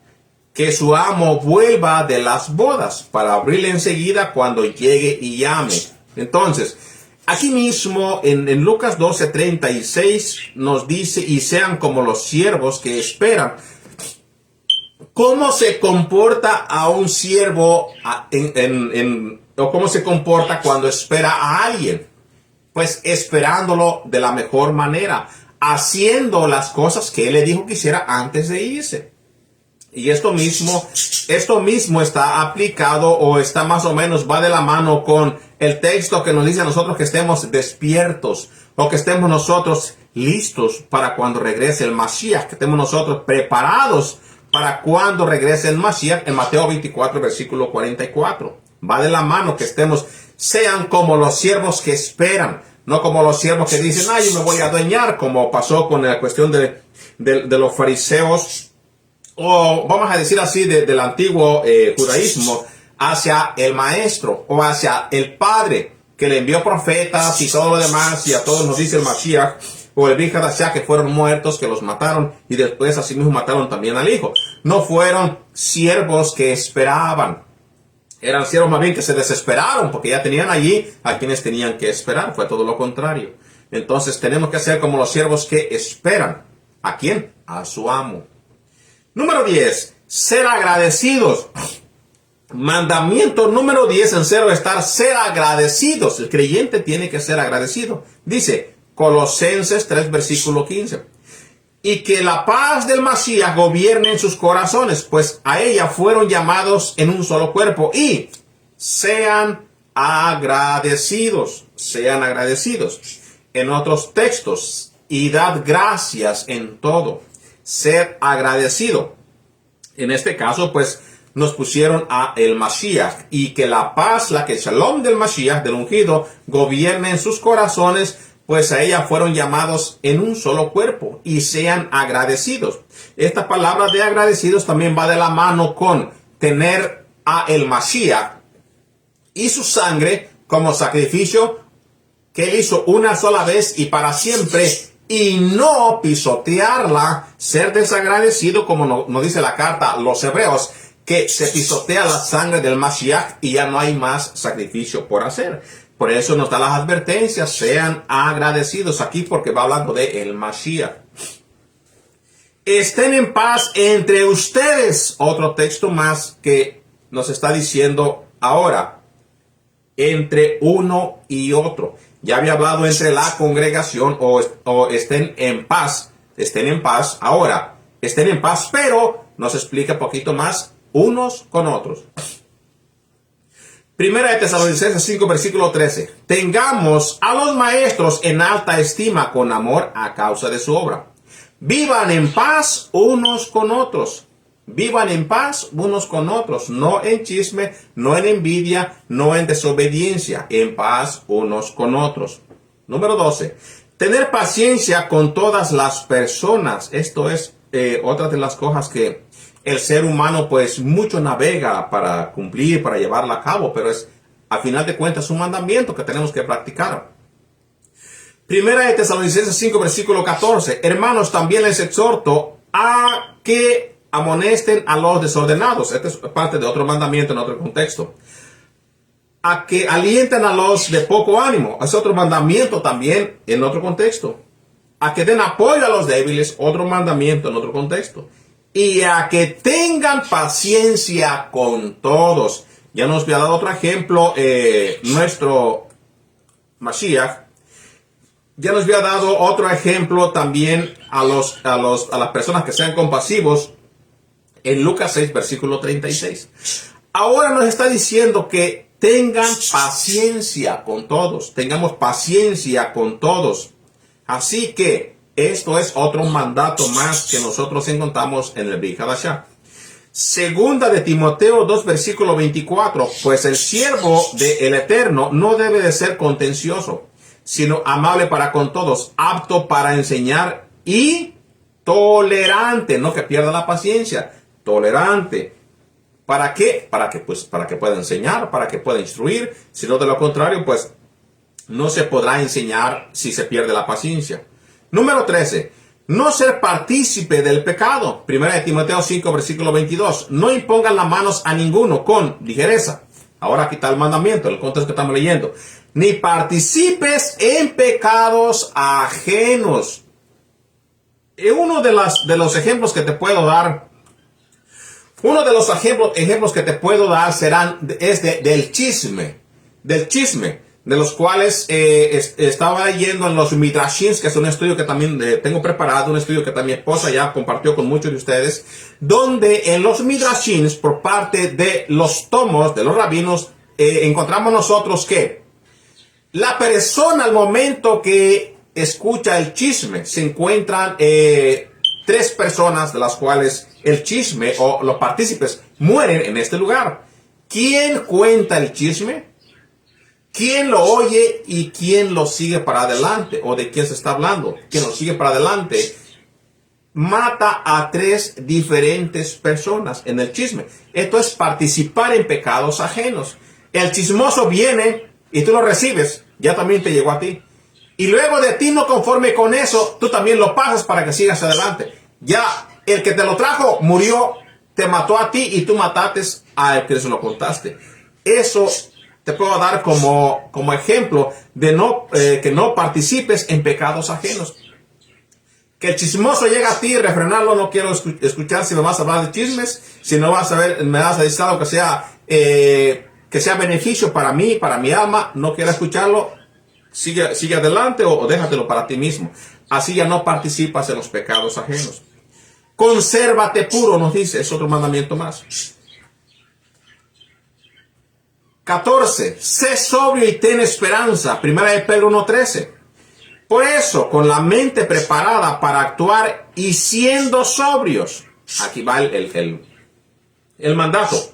que su amo vuelva de las bodas para abrirle enseguida cuando llegue y llame. Entonces, aquí mismo en Lucas 12, 36 nos dice, y sean como los siervos que esperan. ¿Cómo se comporta a un siervo o cómo se comporta cuando espera a alguien? Pues esperándolo de la mejor manera, haciendo las cosas que él le dijo que hiciera antes de irse. Y esto mismo está aplicado o está más o menos, va de la mano con el texto que nos dice a nosotros que estemos despiertos o que estemos nosotros listos para cuando regrese el Mashiach, que estemos nosotros preparados para cuando regrese el Mashiach en Mateo 24, versículo 44. Va de la mano que estemos, sean como los siervos que esperan, no como los siervos que dicen, ay, yo me voy a adueñar, como pasó con la cuestión de los fariseos, o vamos a decir así, del antiguo judaísmo, hacia el maestro o hacia el padre que le envió profetas y todo lo demás, y a todos nos dice el Mashiach, o el Brit Hadashah, que fueron muertos, que los mataron, y después así mismo mataron también al hijo. No fueron siervos que esperaban. Eran siervos más bien que se desesperaron porque ya tenían allí a quienes tenían que esperar. Fue todo lo contrario. Entonces tenemos que ser como los siervos que esperan. ¿A quién? A su amo. Número 10. Ser agradecidos. Mandamiento número 10 en ser o estar, ser agradecidos. El creyente tiene que ser agradecido. Dice Colosenses 3, versículo 15. Y que la paz del Mashiach gobierne en sus corazones, pues a ella fueron llamados en un solo cuerpo. Y sean agradecidos. Sean agradecidos. En otros textos, y dad gracias en todo. Ser agradecido. En este caso, pues, nos pusieron a el Mashiach. Y que la paz, que el shalom del Mashiach, del ungido, gobierne en sus corazones, pues a ella fueron llamados en un solo cuerpo, y sean agradecidos. Esta palabra de agradecidos también va de la mano con tener a el Mashiach y su sangre como sacrificio que él hizo una sola vez y para siempre, y no pisotearla, ser desagradecido, como nos dice la carta a los hebreos, que se pisotea la sangre del Mashiach y ya no hay más sacrificio por hacer. Por eso nos da las advertencias, sean agradecidos aquí porque va hablando de el Mashiach. Estén en paz entre ustedes. Otro texto más que nos está diciendo ahora, entre uno y otro. Ya había hablado entre la congregación o estén en paz. Estén en paz ahora. Estén en paz, pero nos explica un poquito más unos con otros. Primera de Tesalonicenses 5, versículo 13. Tengamos a los maestros en alta estima con amor a causa de su obra. Vivan en paz unos con otros. Vivan en paz unos con otros. No en chisme, no en envidia, no en desobediencia. En paz unos con otros. Número 12. Tener paciencia con todas las personas. Esto es otra de las cosas que el ser humano pues mucho navega para cumplir, para llevarla a cabo, pero es a final de cuentas un mandamiento que tenemos que practicar. Primera de Tesalonicenses 5, versículo 14. Hermanos, también les exhorto a que amonesten a los desordenados. Esta es parte de otro mandamiento en otro contexto. A que alienten a los de poco ánimo. Es otro mandamiento también en otro contexto. A que den apoyo a los débiles. Otro mandamiento en otro contexto. Y a que tengan paciencia con todos. Ya nos había dado otro ejemplo nuestro Mashiach, ya nos había dado otro ejemplo también a las personas que sean compasivos en Lucas 6, versículo 36. Ahora nos está diciendo que tengan paciencia con todos, tengamos paciencia con todos. Así que esto es otro mandato más que nosotros encontramos en el Brit Hadashah. Segunda de Timoteo 2, versículo 24. Pues el siervo del Eterno no debe de ser contencioso, sino amable para con todos, apto para enseñar y tolerante, no que pierda la paciencia, tolerante. ¿Para qué? Para que pueda enseñar, para que pueda instruir. Si no, de lo contrario, pues no se podrá enseñar si se pierde la paciencia. Número 13. No ser partícipe del pecado. Primera de Timoteo 5, versículo 22. No impongan las manos a ninguno con ligereza. Ahora aquí está el mandamiento, el contexto que estamos leyendo. Ni participes en pecados ajenos. Uno de los ejemplos que te puedo dar, ejemplos que te puedo dar del chisme, de los cuales estaba leyendo en los Midrashim, que es un estudio que también tengo preparado, un estudio que también mi esposa ya compartió con muchos de ustedes, donde en los Midrashim, por parte de los tomos de los rabinos, encontramos nosotros que la persona al momento que escucha el chisme, se encuentran tres personas de las cuales el chisme o los partícipes mueren en este lugar. ¿Quién cuenta el chisme? ¿Quién lo oye y quién lo sigue para adelante? ¿O de quién se está hablando? ¿Quién lo sigue para adelante? Mata a tres diferentes personas en el chisme. Esto es participar en pecados ajenos. El chismoso viene y tú lo recibes. Ya también te llegó a ti. Y luego de ti, no conforme con eso, tú también lo pasas para que sigas adelante. Ya el que te lo trajo murió, te mató a ti y tú mataste al que se lo contaste. Eso te puedo dar como ejemplo de que no participes en pecados ajenos. Que el chismoso llega a ti, refrenarlo, no quiero escuchar si me vas a hablar de chismes, si no vas a ver, me vas a decir algo que sea beneficio para mí, para mi alma, no quiero escucharlo, sigue adelante o déjatelo para ti mismo. Así ya no participas en los pecados ajenos. Consérvate puro, nos dice, es otro mandamiento más. 14. Sé sobrio y ten esperanza. Primera de Pedro 1:13. Por eso, con la mente preparada para actuar y siendo sobrios. Aquí va el mandato.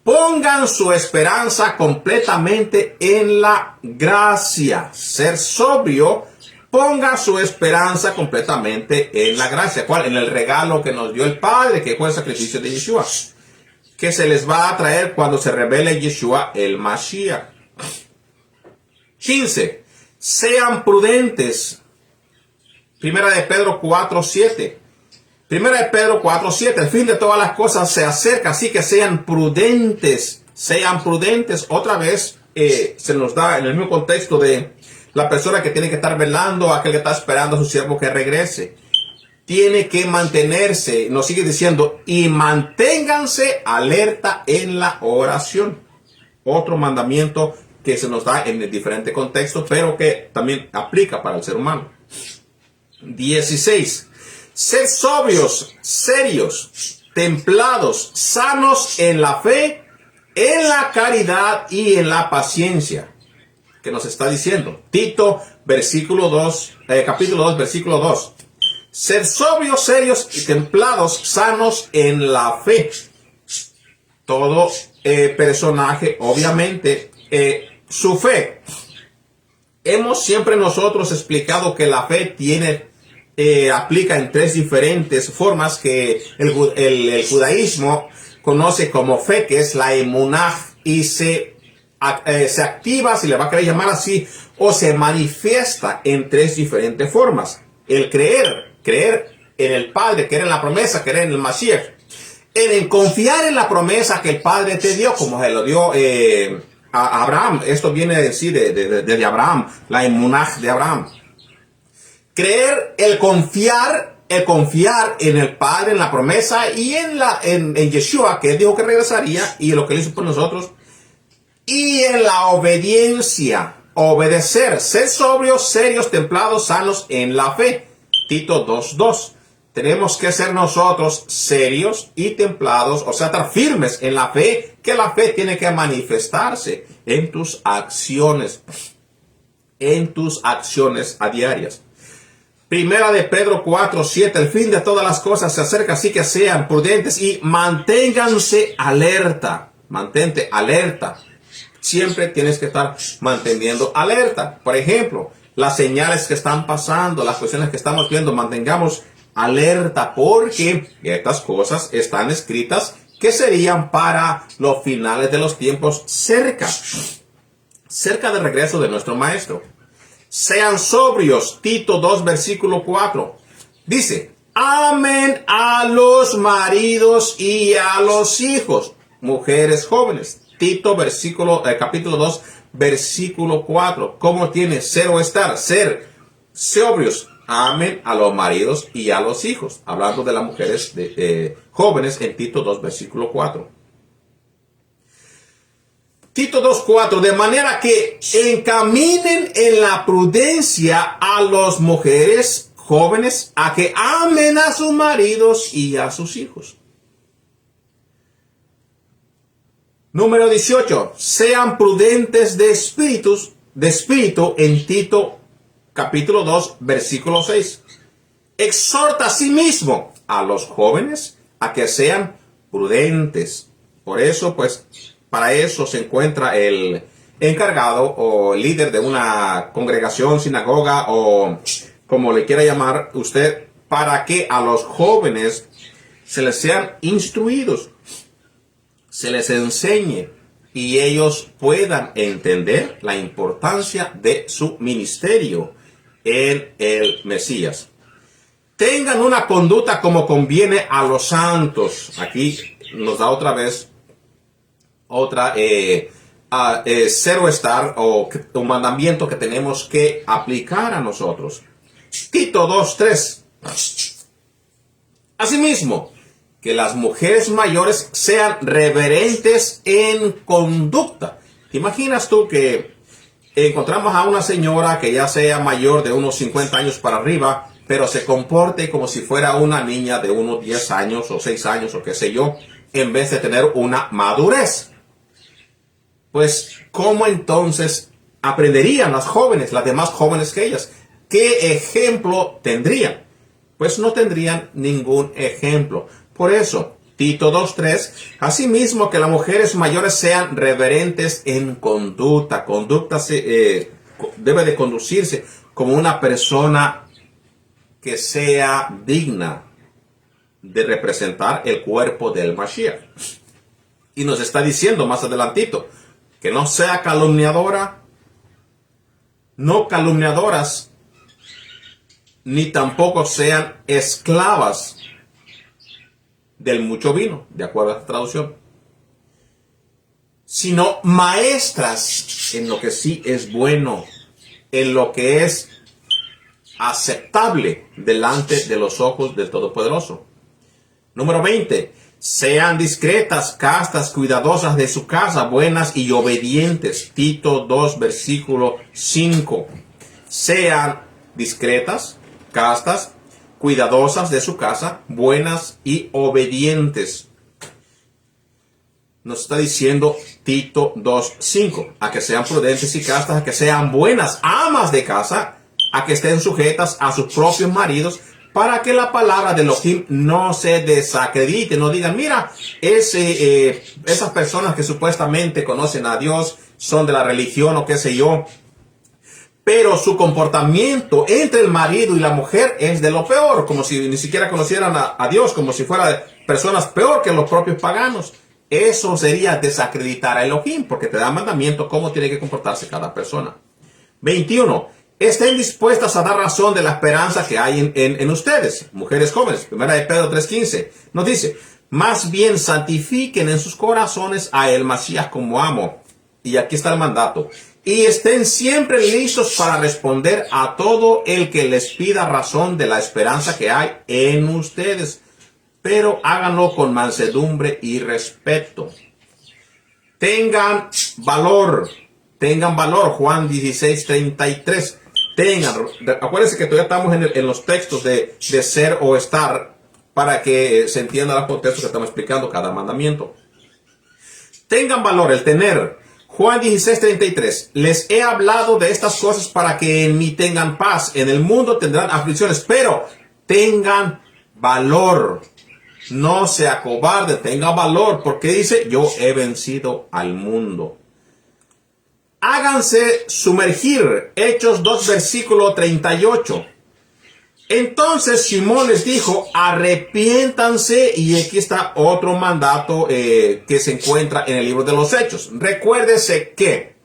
Pongan su esperanza completamente en la gracia. Ser sobrio, ponga su esperanza completamente en la gracia. ¿Cuál? En el regalo que nos dio el Padre, que fue el sacrificio de Yeshua, que se les va a traer cuando se revele Yeshua el Mashiach. 15. Sean prudentes. Primera de Pedro 4:7. Primera de Pedro 4:7. El fin de todas las cosas se acerca, así que sean prudentes. Sean prudentes. Otra vez se nos da en el mismo contexto de la persona que tiene que estar velando, aquel que está esperando a su siervo que regrese. Tiene que mantenerse, nos sigue diciendo, y manténganse alerta en la oración. Otro mandamiento que se nos da en diferentes contextos, pero que también aplica para el ser humano. 16. Sed sobrios, serios, templados, sanos en la fe, en la caridad y en la paciencia. ¿Qué nos está diciendo? Tito, capítulo 2, versículo 2. Ser sobrios, serios y templados, sanos en la fe. Todo personaje, obviamente, su fe. Hemos siempre nosotros explicado que la fe aplica en tres diferentes formas que el judaísmo conoce como fe, que es la emunah, y se activa, si le va a querer llamar así, o se manifiesta en tres diferentes formas. El creer en el Padre, creer en la promesa, creer en el Mashiach. En confiar en la promesa que el Padre te dio, como se lo dio a Abraham. Esto viene de Abraham, la emunah de Abraham. Creer, el confiar en el Padre, en la promesa y en Yeshua, que él dijo que regresaría y lo que él hizo por nosotros. Y en la obediencia obedecer. Sed sobrios, serios, templados, sanos en la fe. Tito 2:2. Tenemos que ser nosotros serios y templados, o sea, estar firmes en la fe, que la fe tiene que manifestarse en tus acciones a diarias. Primera de Pedro 4:7, el fin de todas las cosas se acerca, así que sean prudentes y manténganse alerta. Mantente alerta. Siempre tienes que estar manteniendo alerta. Por ejemplo, las señales que están pasando, las cuestiones que estamos viendo, mantengamos alerta porque estas cosas están escritas que serían para los finales de los tiempos cerca del regreso de nuestro Maestro. Sean sobrios, Tito 2, versículo 4. Dice, amen a los maridos y a los hijos, mujeres jóvenes. Tito, capítulo 2, versículo 4. ¿Cómo tiene ser o estar? Ser sobrios. Amen a los maridos y a los hijos. Hablando de las mujeres jóvenes en Tito 2, versículo 4. Tito 2:4, de manera que encaminen en la prudencia a las mujeres jóvenes a que amen a sus maridos y a sus hijos. Número 18, sean prudentes de espíritu en Tito capítulo 2, versículo 6. Exhorta a sí mismo a los jóvenes a que sean prudentes. Por eso, pues, para eso se encuentra el encargado o líder de una congregación, sinagoga o como le quiera llamar usted, para que a los jóvenes se les sean instruidos, se les enseñe y ellos puedan entender la importancia de su ministerio en el Mesías. Tengan una conducta como conviene a los santos. Aquí nos da otra vez ser o estar o un mandamiento que tenemos que aplicar a nosotros. Tito 2:3. Asimismo, que las mujeres mayores sean reverentes en conducta. ¿Te imaginas tú que encontramos a una señora que ya sea mayor de unos 50 años para arriba, pero se comporte como si fuera una niña de unos 10 años o 6 años o qué sé yo, en vez de tener una madurez? Pues, ¿cómo entonces aprenderían las jóvenes, las demás jóvenes que ellas? ¿Qué ejemplo tendrían? Pues no tendrían ningún ejemplo. Por eso, Tito 2:3, asimismo que las mujeres mayores sean reverentes en conducta. Conducta debe de conducirse como una persona que sea digna de representar el cuerpo del Mashiach. Y nos está diciendo más adelantito, que no sea calumniadora, no calumniadoras, ni tampoco sean esclavas del mucho vino, de acuerdo a esta traducción, sino maestras en lo que sí es bueno, en lo que es aceptable delante de los ojos del Todopoderoso. Número 20. Sean discretas, castas, cuidadosas de su casa, buenas y obedientes. Tito 2, versículo 5. Sean discretas, castas, cuidadosas de su casa, buenas y obedientes. Nos está diciendo Tito 2:5, a que sean prudentes y castas, a que sean buenas amas de casa, a que estén sujetas a sus propios maridos, para que la palabra de Elohim no se desacredite, no digan, mira, esas personas que supuestamente conocen a Dios son de la religión o qué sé yo, pero su comportamiento entre el marido y la mujer es de lo peor, como si ni siquiera conocieran a Dios, como si fueran personas peor que los propios paganos. Eso sería desacreditar a Elohim, porque te da mandamiento cómo tiene que comportarse cada persona. 21. Estén dispuestas a dar razón de la esperanza que hay en ustedes, mujeres jóvenes. Primera de Pedro 3:15 nos dice, más bien santifiquen en sus corazones a el Mashiach como amo. Y aquí está el mandato. Y estén siempre listos para responder a todo el que les pida razón de la esperanza que hay en ustedes. Pero háganlo con mansedumbre y respeto. Tengan valor. Tengan valor, Juan 16:33. Acuérdense que todavía estamos en los textos de ser o estar para que se entienda el contexto que estamos explicando cada mandamiento. Tengan valor, el tener. Juan 16:33. Les he hablado de estas cosas para que en mí tengan paz. En el mundo tendrán aflicciones, pero tengan valor. No se acobarde, tenga valor, porque dice, yo he vencido al mundo. Háganse sumergir. Hechos 2, versículo 38. Entonces Simón les dijo, arrepiéntanse, y aquí está otro mandato que se encuentra en el libro de los Hechos. Recuérdese que,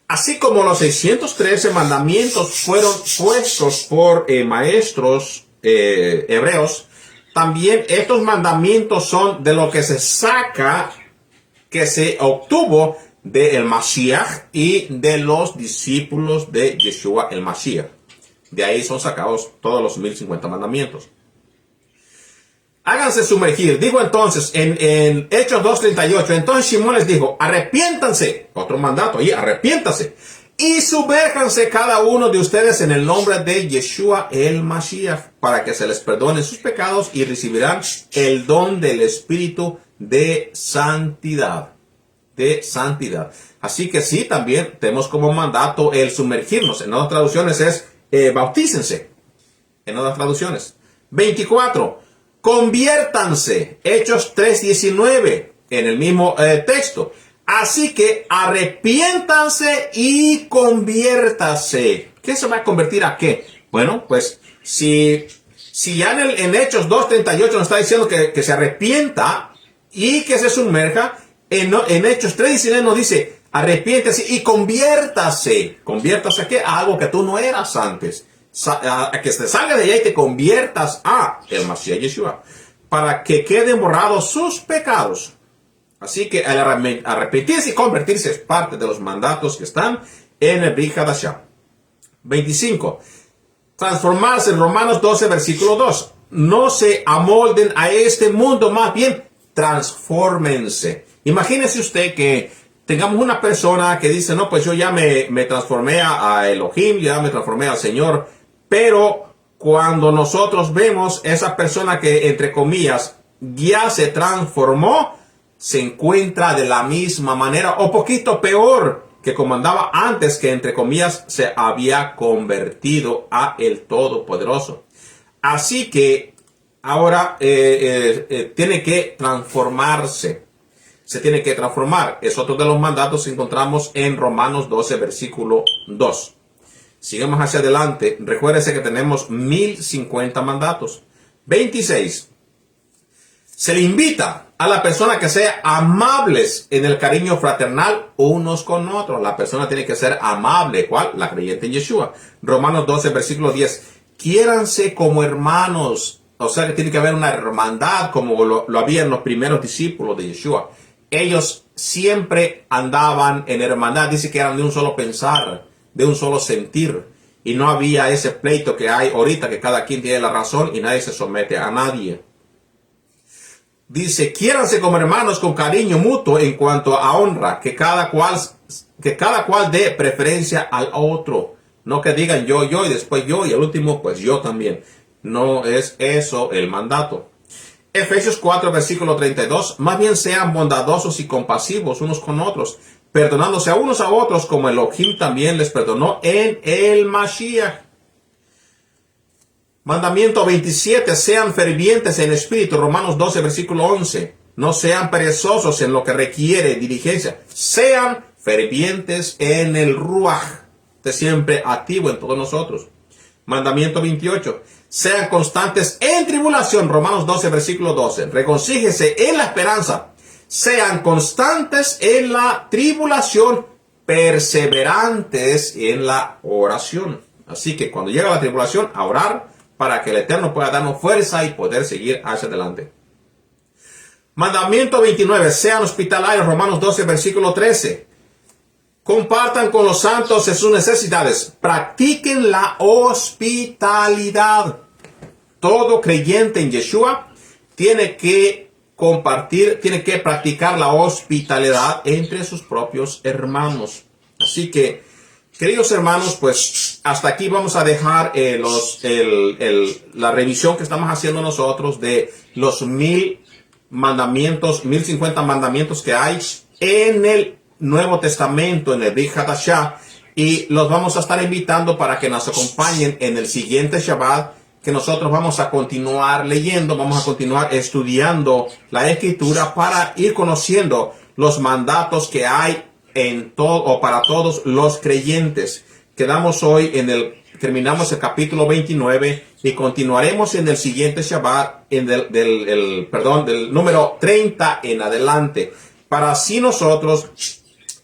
así como los 613 mandamientos fueron puestos por maestros hebreos, también estos mandamientos son de lo que se saca, que se obtuvo del Mashiach y de los discípulos de Yeshua el Mashiach. De ahí son sacados todos los 1050 mandamientos. Háganse sumergir. Digo entonces, en Hechos 2:38, entonces Simón les dijo, arrepiéntanse. Otro mandato ahí, arrepiéntanse. Y subérjanse cada uno de ustedes en el nombre de Yeshua el Mashiach, para que se les perdonen sus pecados y recibirán el don del Espíritu de santidad. De santidad. Así que sí, también tenemos como mandato el sumergirnos. En otras traducciones es bautícense. En otras traducciones. 24. Conviértanse. Hechos 3:19. En el mismo texto. Así que arrepiéntanse y conviértase. ¿Qué se va a convertir a qué? Bueno, pues si ya en Hechos 2:38 nos está diciendo que se arrepienta y que se sumerja, en Hechos 3:19 nos dice, arrepiéntase y conviértase. ¿Conviértase a qué? A algo que tú no eras antes. A que te salgas de allá y te conviertas a el Mashiach Yeshua, para que queden borrados sus pecados. Así que el arrepentirse y convertirse es parte de los mandatos que están en el Brit Hadashah. 25. Transformarse en Romanos 12, versículo 2. No se amolden a este mundo, más bien transfórmense. Imagínese usted que tengamos una persona que dice, no, pues yo ya me transformé a Elohim, ya me transformé al Señor, pero cuando nosotros vemos esa persona que, entre comillas, ya se transformó, se encuentra de la misma manera o poquito peor que como andaba antes, que entre comillas se había convertido a el Todopoderoso. Así que ahora tiene que transformarse. Se tiene que transformar. Es otro de los mandatos que encontramos en Romanos 12, versículo 2. Sigamos hacia adelante. Recuérdese que tenemos 1050 mandatos. 26. Se le invita a la persona que sea amables en el cariño fraternal unos con otros. La persona tiene que ser amable. ¿Cuál? La creyente en Yeshua. Romanos 12, versículo 10. Quiéranse como hermanos. O sea que tiene que haber una hermandad como lo había en los primeros discípulos de Yeshua. Ellos siempre andaban en hermandad. Dice que eran de un solo pensar, de un solo sentir. Y no había ese pleito que hay ahorita, que cada quien tiene la razón y nadie se somete a nadie. Dice, quiéranse como hermanos con cariño mutuo en cuanto a honra, que cada cual dé preferencia al otro. No que digan yo y después yo y al último pues yo también. No es eso el mandato. Efesios 4, versículo 32. Más bien sean bondadosos y compasivos unos con otros, perdonándose a unos a otros como Elohim también les perdonó en el Mashiach. Mandamiento 27. Sean fervientes en espíritu. Romanos 12, versículo 11. No sean perezosos en lo que requiere diligencia. Sean fervientes en el Ruach. Esté siempre activo en todos nosotros. Mandamiento 28. Sean constantes en tribulación. Romanos 12, versículo 12. Regocíjese en la esperanza. Sean constantes en la tribulación, perseverantes en la oración. Así que cuando llega la tribulación, a orar para que el Eterno pueda darnos fuerza y poder seguir hacia adelante. Mandamiento 29. Sean hospitalarios. Romanos 12, versículo 13. Compartan con los santos en sus necesidades. Practiquen la hospitalidad. Todo creyente en Yeshua tiene que compartir, tiene que practicar la hospitalidad entre sus propios hermanos. Así que, queridos hermanos, pues hasta aquí vamos a dejar la revisión que estamos haciendo nosotros de los 1050 mandamientos que hay en el Nuevo Testamento, en el Brit Hadashah, y los vamos a estar invitando para que nos acompañen en el siguiente Shabbat, que nosotros vamos a continuar leyendo, vamos a continuar estudiando la Escritura para ir conociendo los mandatos que hay en todo o para todos los creyentes. Quedamos hoy terminamos el capítulo 29 y continuaremos en el siguiente Shabbat, del número 30 en adelante, para así nosotros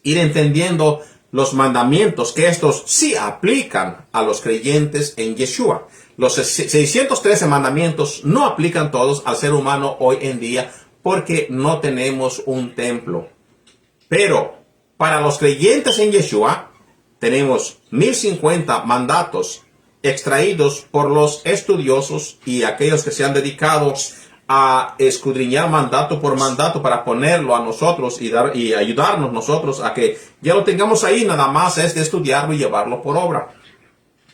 ir entendiendo los mandamientos, que estos sí aplican a los creyentes en Yeshua. Los 613 mandamientos no aplican todos al ser humano hoy en día porque no tenemos un templo. Pero para los creyentes en Yeshua tenemos 1050 mandatos extraídos por los estudiosos y aquellos que se han dedicado a escudriñar mandato por mandato para ponerlo a nosotros y ayudarnos nosotros a que ya lo tengamos ahí, nada más es de estudiarlo y llevarlo por obra.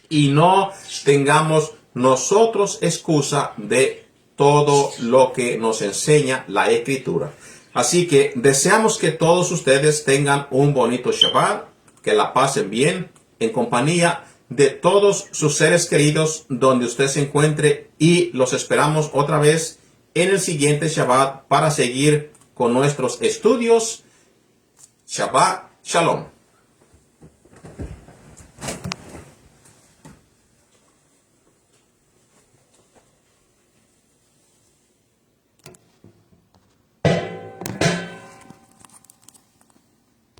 Y no tengamos nosotros excusa de todo lo que nos enseña la Escritura. Así que deseamos que todos ustedes tengan un bonito Shabbat, que la pasen bien en compañía de todos sus seres queridos donde usted se encuentre, y los esperamos otra vez en el siguiente Shabbat para seguir con nuestros estudios. Shabbat Shalom.